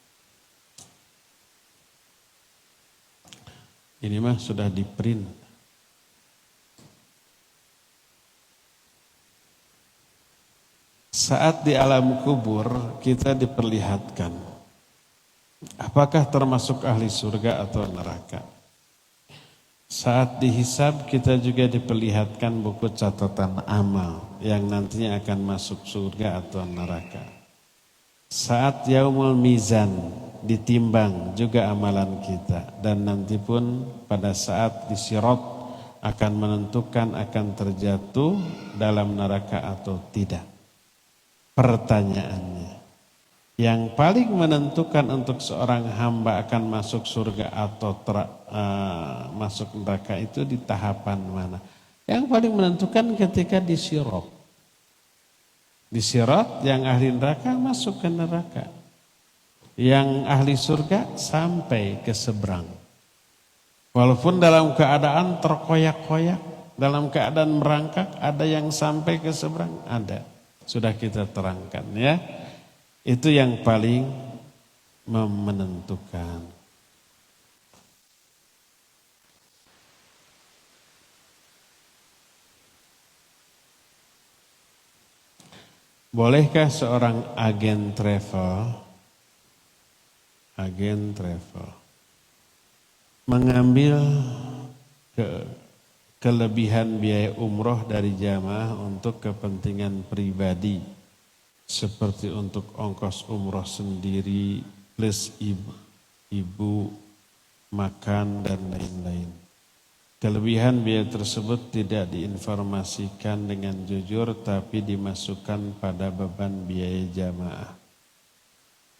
Ini mah sudah di print. Saat di alam kubur kita diperlihatkan apakah termasuk ahli surga atau neraka. Saat dihisab kita juga diperlihatkan buku catatan amal yang nantinya akan masuk surga atau neraka. Saat yaumul mizan ditimbang juga amalan kita dan nanti pun pada saat di sirat akan menentukan akan terjatuh dalam neraka atau tidak. Pertanyaannya, yang paling menentukan untuk seorang hamba akan masuk surga atau masuk neraka itu di tahapan mana? Yang paling menentukan ketika di sirat. Di sirat yang ahli neraka masuk ke neraka. Yang ahli surga sampai ke seberang. Walaupun dalam keadaan terkoyak-koyak, dalam keadaan merangkak, ada yang sampai ke seberang, ada. Sudah kita terangkan ya. Itu yang paling menentukan. Bolehkah seorang agen travel mengambil kelebihan biaya umroh dari jamaah untuk kepentingan pribadi seperti untuk ongkos umroh sendiri plus ibu makan dan lain-lain. Kelebihan biaya tersebut tidak diinformasikan dengan jujur tapi dimasukkan pada beban biaya jamaah.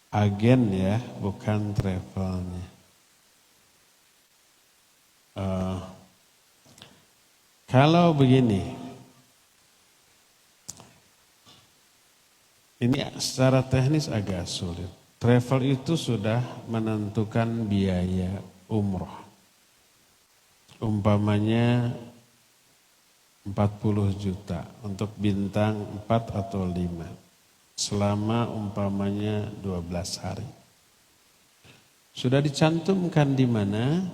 Agen ya, bukan travelnya. Kalau begini, ini secara teknis agak sulit. Travel itu sudah menentukan biaya umroh. Umpamanya 40 juta untuk bintang 4 atau 5 selama umpamanya 12 hari. Sudah dicantumkan di mana?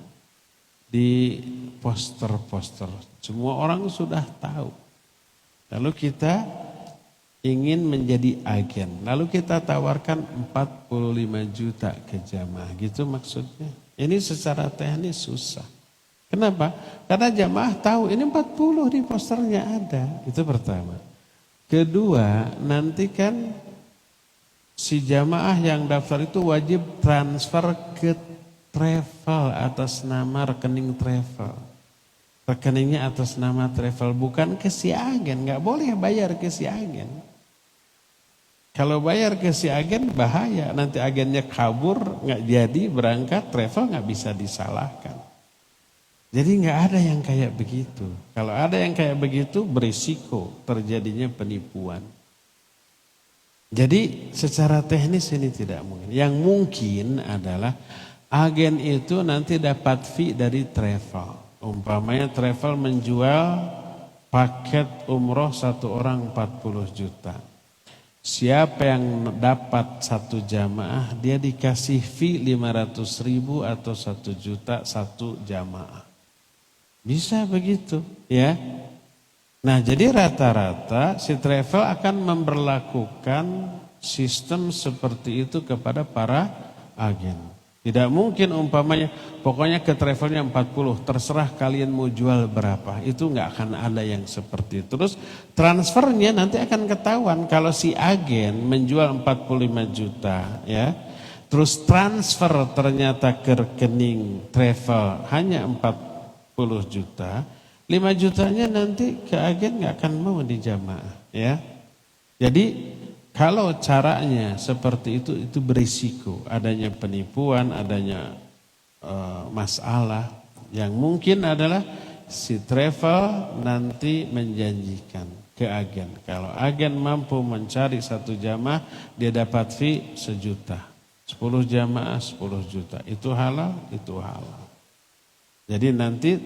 Di poster-poster. Semua orang sudah tahu. Lalu kita ingin menjadi agen. Lalu kita tawarkan 45 juta ke jamaah. Gitu maksudnya. Ini secara teknis susah. Kenapa? Karena jamaah tahu ini 40 di posternya ada. Itu pertama. Kedua, nanti kan si jamaah yang daftar itu wajib transfer ke travel atas nama rekening travel. Rekeningnya atas nama travel, bukan ke si agen. Nggak boleh bayar ke si agen. Kalau bayar ke si agen bahaya, nanti agennya kabur, nggak jadi berangkat, travel nggak bisa disalahkan. Jadi nggak ada yang kayak begitu. Kalau ada yang kayak begitu berisiko terjadinya penipuan. Jadi secara teknis ini tidak mungkin. Yang mungkin adalah agen itu nanti dapat fee dari travel. Umpamanya travel menjual paket umroh satu orang 40 juta. Siapa yang dapat satu jamaah, dia dikasih fee 500.000 atau 1 juta satu jamaah. Bisa begitu ya. Nah jadi rata-rata si travel akan memberlakukan sistem seperti itu kepada para agen. Tidak mungkin umpamanya pokoknya ke travelnya 40, terserah kalian mau jual berapa. Itu nggak akan ada yang seperti itu. Terus transfernya nanti akan ketahuan kalau si agen menjual 45 juta ya. Terus transfer ternyata ke rekening travel hanya 40 juta. 5 jutanya nanti ke agen nggak akan mau di jamaah ya. Jadi kalau caranya seperti itu berisiko adanya penipuan, adanya masalah. Yang mungkin adalah si travel nanti menjanjikan ke agen. Kalau agen mampu mencari satu jamaah, dia dapat fee 1 juta. 10 jamaah 10 juta. Itu halal, itu halal. Jadi nanti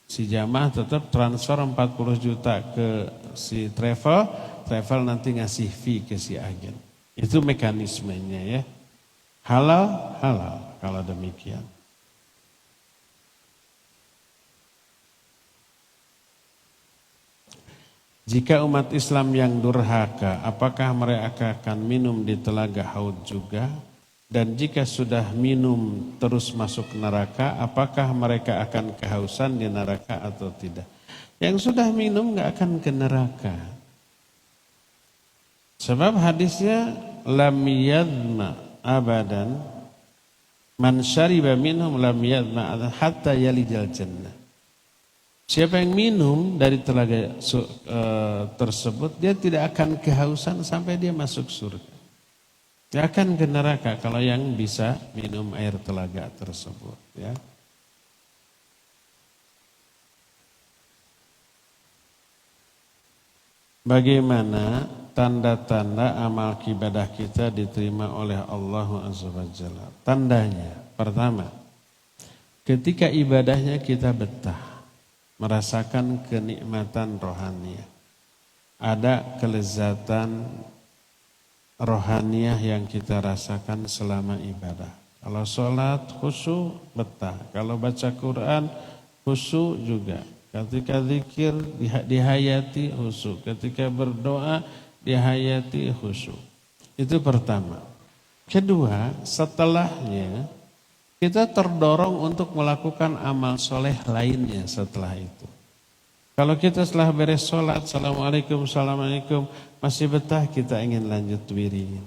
si jamaah tetap transfer 40 juta ke si travel nanti ngasih fee ke si agen. Itu mekanismenya ya. Halal, halal kalau demikian. Jika umat Islam yang durhaka, apakah mereka akan minum di telaga Haud juga? Dan jika sudah minum terus masuk neraka, apakah mereka akan kehausan di neraka atau tidak? Yang sudah minum nggak akan ke neraka. Sebab hadisnya lam yadma abadan man syariba minhum lam yadma hatta yalijal jannah. Siapa yang minum dari telaga tersebut dia tidak akan kehausan sampai dia masuk surga. Dia akan ke neraka kalau yang bisa minum air telaga tersebut ya. Bagaimana tanda-tanda amal ibadah kita diterima oleh Allah Azza wa Jalla? Tandanya, pertama, ketika ibadahnya kita betah, merasakan kenikmatan rohaniah. Ada kelezatan rohaniah yang kita rasakan selama ibadah. Kalau sholat khusyuk betah, kalau baca Quran khusyuk juga. Ketika zikir dihayati khusyuk, ketika berdoa dihayati khusyuk. Itu pertama. Kedua, setelahnya kita terdorong untuk melakukan amal soleh lainnya setelah itu. Kalau kita setelah beres sholat, assalamualaikum, assalamualaikum, masih betah, kita ingin lanjut wirid.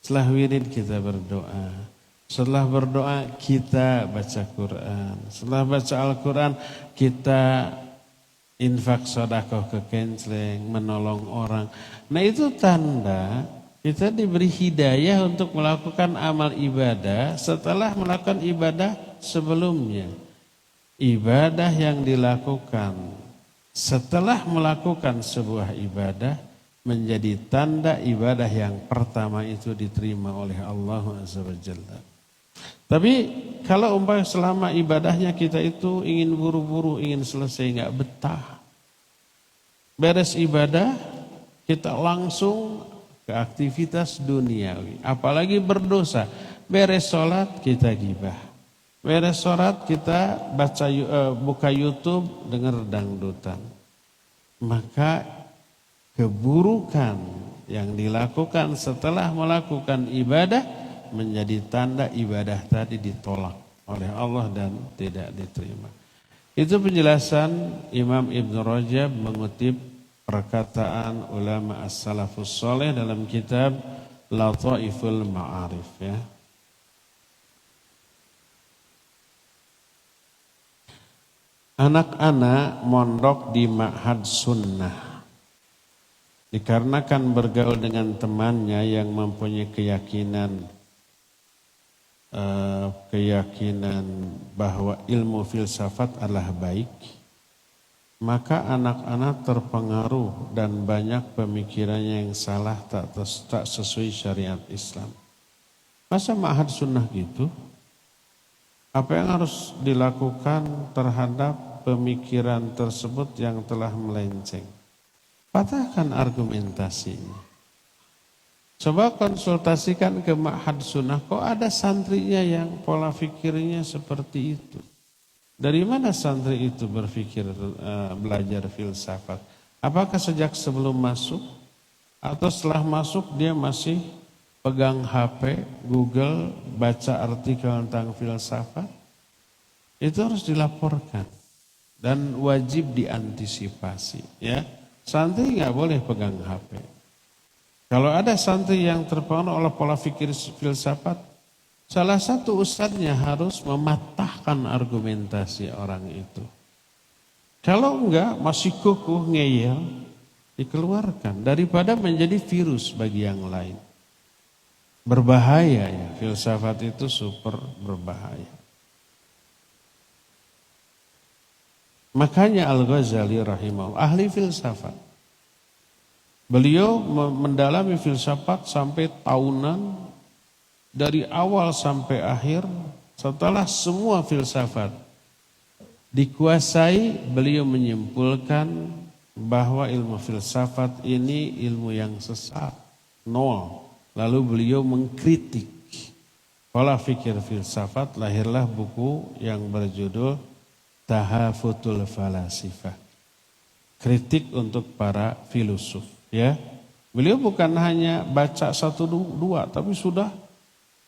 Setelah wirid kita berdoa. Setelah berdoa kita baca Quran. Setelah baca Al-Quran kita infak sedekah ke kenceleng, menolong orang. Nah itu tanda kita diberi hidayah untuk melakukan amal ibadah setelah melakukan ibadah sebelumnya. Ibadah yang dilakukan setelah melakukan sebuah ibadah menjadi tanda ibadah yang pertama itu diterima oleh Allah Azza wa Jalla. Tapi kalau umpamanya selama ibadahnya kita itu ingin buru-buru, ingin selesai, nggak betah. Beres ibadah kita langsung ke aktivitas duniawi, apalagi berdosa. Beres sholat kita gibah. Beres sholat kita buka YouTube, dengar dangdutan. Maka keburukan yang dilakukan setelah melakukan ibadah menjadi tanda ibadah tadi ditolak oleh Allah dan tidak diterima. Itu penjelasan Imam Ibn Rajab mengutip perkataan ulama as-salafus saleh dalam kitab Lataiful Ma'arif ya. Anak-anak mondok di Ma'had Sunnah dikarenakan bergaul dengan temannya yang mempunyai keyakinan bahwa ilmu filsafat adalah baik, maka anak-anak terpengaruh dan banyak pemikirannya yang salah tak sesuai syariat Islam. Masa Ma'had Sunnah gitu? Apa yang harus dilakukan terhadap pemikiran tersebut yang telah melenceng? Patahkan argumentasinya. Coba konsultasikan ke Ma'had Sunnah, kok ada santrinya yang pola fikirnya seperti itu? Dari mana santri itu berpikir belajar filsafat? Apakah sejak sebelum masuk atau setelah masuk dia masih pegang HP, Google, baca artikel tentang filsafat? Itu harus dilaporkan dan wajib diantisipasi. Ya, santri nggak boleh pegang HP. Kalau ada santri yang terpengaruh oleh pola pikir filsafat, salah satu ustadznya harus mematahkan argumentasi orang itu. Kalau enggak, masih kukuh ngeyel, dikeluarkan daripada menjadi virus bagi yang lain. Berbahaya ya, filsafat itu super berbahaya. Makanya Al-Ghazali rahimahullah ahli filsafat. Beliau mendalami filsafat sampai tahunan, dari awal sampai akhir. Setelah semua filsafat dikuasai, beliau menyimpulkan bahwa ilmu filsafat ini ilmu yang sesat, nol. Lalu beliau mengkritik pola fikir filsafat, lahirlah buku yang berjudul Tahafutul Falasifah, kritik untuk para filosof. Ya, beliau bukan hanya baca satu dua, tapi sudah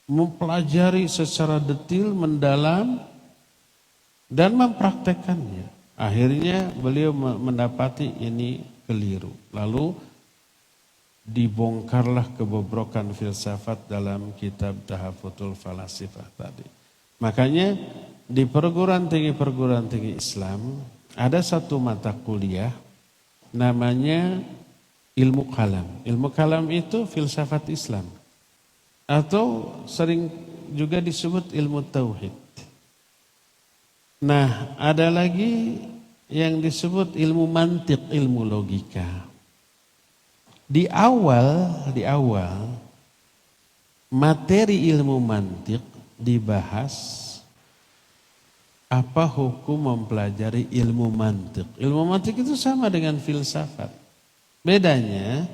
mempelajari secara detail, mendalam, dan mempraktekannya. Akhirnya beliau mendapati ini keliru. Lalu dibongkarlah kebobrokan filsafat dalam kitab Tahafutul Falasifah tadi. Makanya di perguruan tinggi Islam ada satu mata kuliah namanya ilmu kalam. Ilmu kalam itu filsafat Islam. Atau sering juga disebut ilmu tauhid. Nah, ada lagi yang disebut ilmu mantiq, ilmu logika. Di awal materi ilmu mantiq dibahas apa hukum mempelajari ilmu mantiq. Ilmu mantiq itu sama dengan filsafat. Bedanya,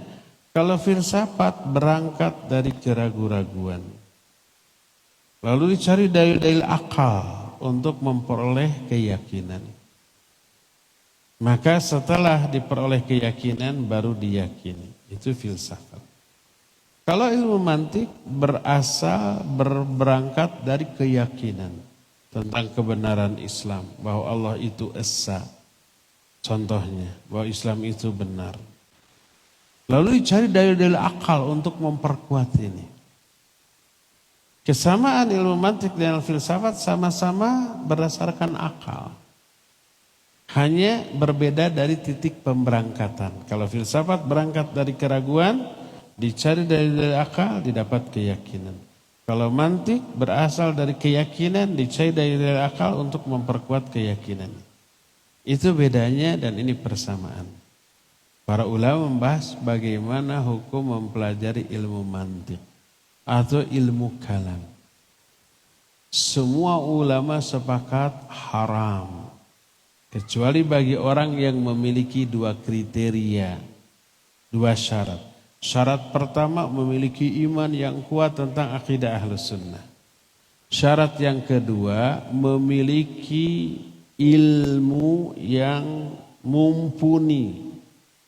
kalau filsafat berangkat dari keraguan-raguan, lalu dicari dalil-dalil akal untuk memperoleh keyakinan. Maka setelah diperoleh keyakinan baru diyakini. Itu filsafat. Kalau ilmu mantik berangkat dari keyakinan tentang kebenaran Islam, bahwa Allah itu esa. Contohnya, bahwa Islam itu benar. Lalu dicari dalil-dalil akal untuk memperkuat ini. Kesamaan ilmu mantik dan filsafat sama-sama berdasarkan akal. Hanya berbeda dari titik pemberangkatan. Kalau filsafat berangkat dari keraguan, dicari dalil-dalil akal, didapat keyakinan. Kalau mantik berasal dari keyakinan, dicari dalil-dalil akal untuk memperkuat keyakinan. Itu bedanya dan ini persamaan. Para ulama membahas bagaimana hukum mempelajari ilmu mantik atau ilmu kalam. Semua ulama sepakat haram, kecuali bagi orang yang memiliki dua kriteria, dua syarat. Syarat pertama memiliki iman yang kuat tentang akidah Ahlus Sunnah. Syarat yang kedua memiliki ilmu yang mumpuni,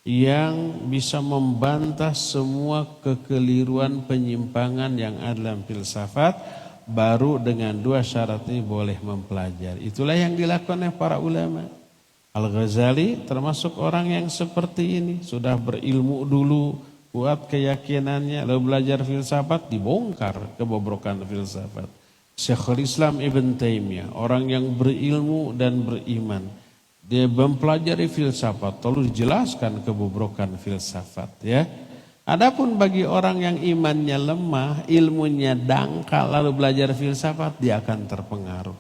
yang bisa membantah semua kekeliruan penyimpangan yang ada dalam filsafat, baru dengan dua syarat ini boleh mempelajari. Itulah yang dilakukan oleh para ulama. Al-Ghazali termasuk orang yang seperti ini, sudah berilmu dulu, kuat keyakinannya, lalu belajar filsafat, dibongkar kebobrokan filsafat. Syekhul Islam Ibn Taimiyah, orang yang berilmu dan beriman, dia mempelajari filsafat, lalu dijelaskan kebobrokan filsafat, ya. Adapun bagi orang yang imannya lemah, ilmunya dangkal, lalu belajar filsafat, dia akan terpengaruh.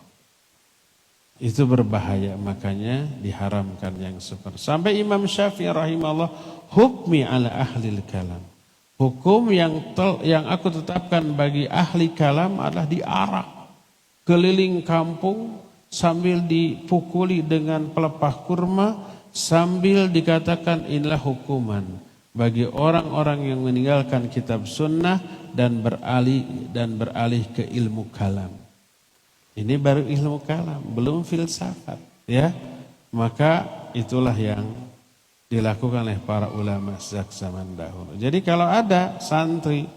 Itu berbahaya, makanya diharamkan yang seperti. Sampai Imam Syafi'i rahimahullah, hukmi ala ahlil kalam. Hukum yang aku tetapkan bagi ahli kalam adalah diarak keliling kampung sambil dipukuli dengan pelepah kurma, sambil dikatakan inilah hukuman bagi orang-orang yang meninggalkan kitab sunnah dan beralih ke ilmu kalam. Ini baru ilmu kalam, belum filsafat, ya. Maka itulah yang dilakukan oleh para ulama sejak zaman dahulu. Jadi kalau ada santri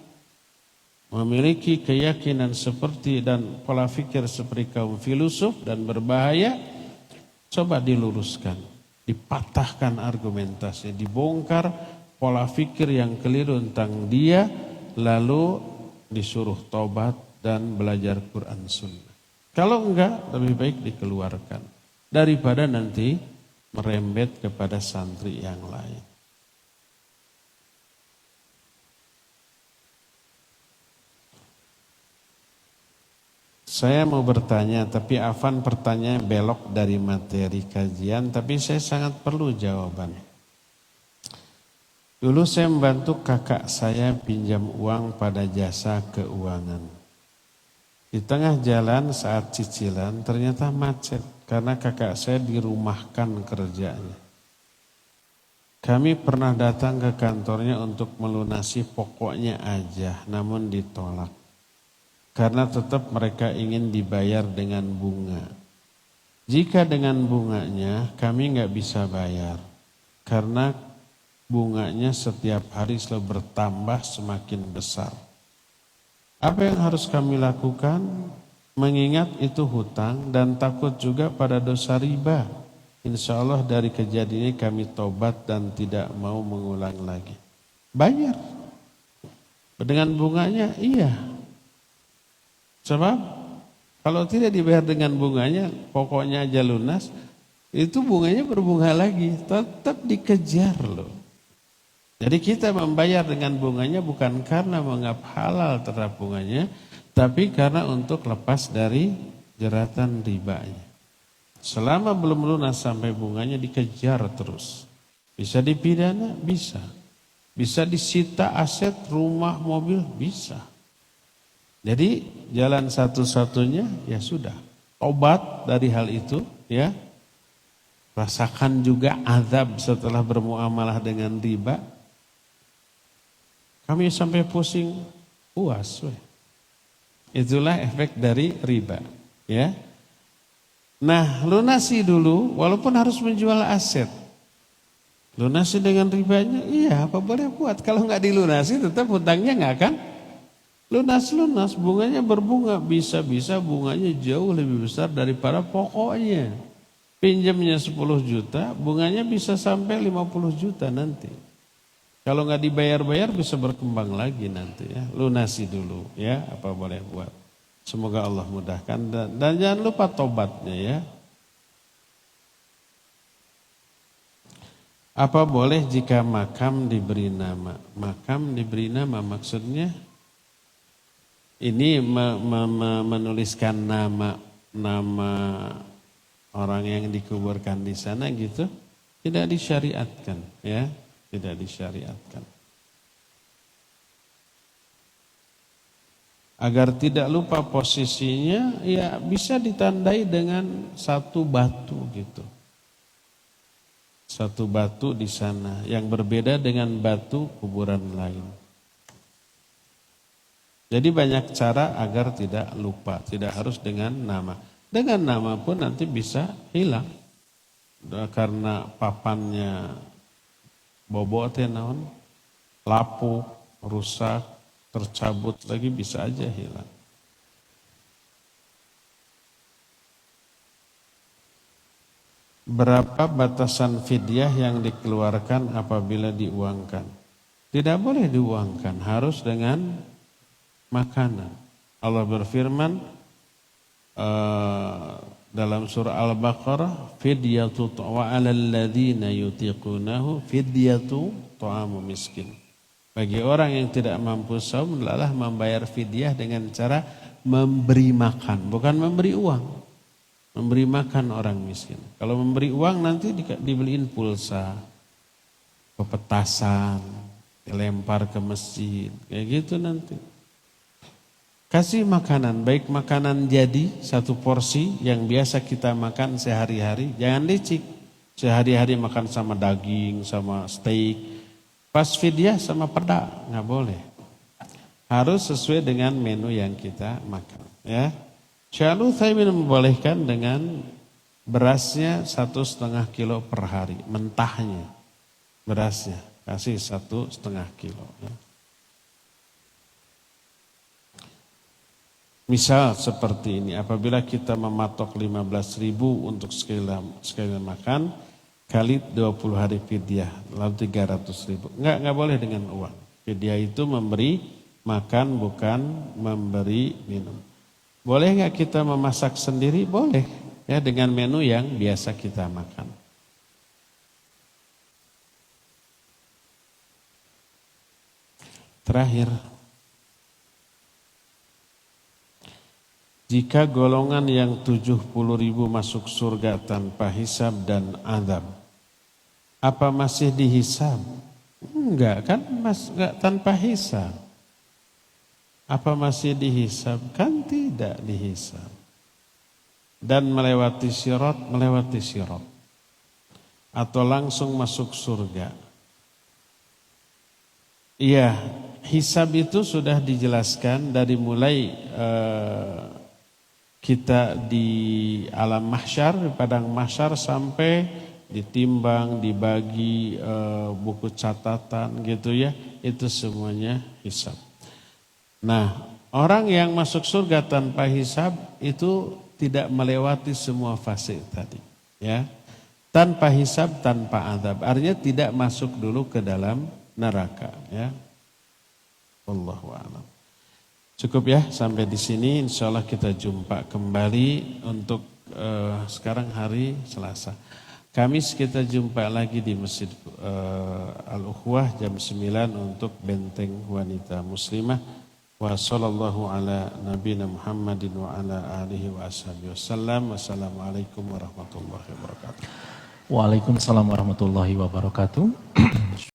memiliki keyakinan seperti dan pola pikir seperti kaum filosof dan berbahaya, coba diluruskan, dipatahkan argumentasi, dibongkar pola pikir yang keliru tentang dia, lalu disuruh tobat dan belajar Quran Sunnah. Kalau enggak, lebih baik dikeluarkan daripada nanti merembet kepada santri yang lain. Saya mau bertanya, tapi Afan pertanyaan belok dari materi kajian, tapi saya sangat perlu jawaban. Dulu saya membantu kakak saya pinjam uang pada jasa keuangan. Di tengah jalan saat cicilan ternyata macet karena kakak saya dirumahkan kerjanya. Kami pernah datang ke kantornya untuk melunasi pokoknya aja, namun ditolak. Karena tetap mereka ingin dibayar dengan bunga. Jika dengan bunganya kami nggak bisa bayar, karena bunganya setiap hari selalu bertambah semakin besar. Apa yang harus kami lakukan? Mengingat itu hutang dan takut juga pada dosa riba. Insya Allah dari kejadian ini kami tobat dan tidak mau mengulang lagi. Bayar. Dengan bunganya, iya. Sebab kalau tidak dibayar dengan bunganya, pokoknya aja lunas, itu bunganya berbunga lagi, tetap dikejar loh. Jadi kita membayar dengan bunganya bukan karena menganggap halal terhadap bunganya, tapi karena untuk lepas dari jeratan ribanya. Selama belum lunas sampai bunganya dikejar terus. Bisa dipidana? Bisa. Bisa disita aset, rumah, mobil? Bisa. Jadi jalan satu-satunya ya sudah, tobat dari hal itu, ya. Rasakan juga azab setelah bermuamalah dengan riba. Kami sampai pusing, puas. Itulah efek dari riba, ya. Nah, lunasi dulu walaupun harus menjual aset. Lunasi dengan ribanya, iya apa boleh buat. Kalau nggak dilunasi tetap hutangnya nggak akan lunas, bunganya berbunga. Bisa-bisa bunganya jauh lebih besar daripada pokoknya. Pinjamnya 10 juta, bunganya bisa sampai 50 juta nanti. Kalau nggak dibayar-bayar bisa berkembang lagi nanti, ya. Lunasi dulu, ya, apa boleh buat. Semoga Allah mudahkan dan jangan lupa tobatnya, ya. Apa boleh jika makam diberi nama? Makam diberi nama maksudnya ini menuliskan nama orang yang dikuburkan di sana gitu, tidak disyariatkan, ya. Tidak disyariatkan. Agar tidak lupa posisinya, ya bisa ditandai dengan satu batu gitu. Satu batu di sana yang berbeda dengan batu kuburan lain. Jadi banyak cara agar tidak lupa, tidak harus dengan nama. Dengan nama pun nanti bisa hilang. Karena papannya bobot naon, lapuk, rusak, tercabut lagi bisa aja hilang. Berapa batasan fidyah yang dikeluarkan apabila diuangkan? Tidak boleh diuangkan, harus dengan makanan. Allah berfirman dalam surah Al-Baqarah, fidyatu wa 'alal ladzina yutiqunahu fidyatu ta'amu miskin. Bagi orang yang tidak mampu saum adalah membayar fidyah dengan cara memberi makan, bukan memberi uang. Memberi makan orang miskin. Kalau memberi uang nanti dibeliin pulsa, pepetasan, dilempar ke masjid, kayak gitu nanti. Kasih makanan, baik makanan jadi satu porsi yang biasa kita makan sehari-hari, jangan licik. Sehari-hari makan sama daging, sama steak, pas fidyah sama peda, nggak boleh. Harus sesuai dengan menu yang kita makan. Ya, Syekh Utsaimin membolehkan dengan berasnya 1,5 kilo per hari, mentahnya berasnya kasih 1,5 kilo. Ya. Misal seperti ini, apabila kita mematok 15.000 untuk sekali makan, kali 20 hari fidyah, lalu 300.000. Enggak boleh dengan uang. Fidyah itu memberi makan, bukan memberi minum. Boleh enggak kita memasak sendiri? Boleh, ya, dengan menu yang biasa kita makan. Terakhir, jika golongan yang 70.000 masuk surga tanpa hisab dan azab, apa masih dihisab? Enggak kan, enggak tanpa hisab. Apa masih dihisab? Kan tidak dihisab. Dan melewati sirat. Atau langsung masuk surga. Iya, hisab itu sudah dijelaskan dari mulai kita di alam mahsyar, di padang mahsyar sampai ditimbang, dibagi buku catatan gitu ya, itu semuanya hisab. Nah, orang yang masuk surga tanpa hisab itu tidak melewati semua fase tadi, ya. Tanpa hisab, tanpa azab, artinya tidak masuk dulu ke dalam neraka, ya. Wallahu a'lam. Cukup ya sampai di sini, insyaallah kita jumpa kembali untuk sekarang hari Selasa. Kamis kita jumpa lagi di Masjid Al-Ukhwah jam 9 untuk benteng wanita muslimah. Wa sallallahu ala nabiyina Muhammadin wa ala alihi wa ashabihi wasallam. Wassalamualaikum warahmatullahi wabarakatuh. Waalaikumsalam warahmatullahi wabarakatuh.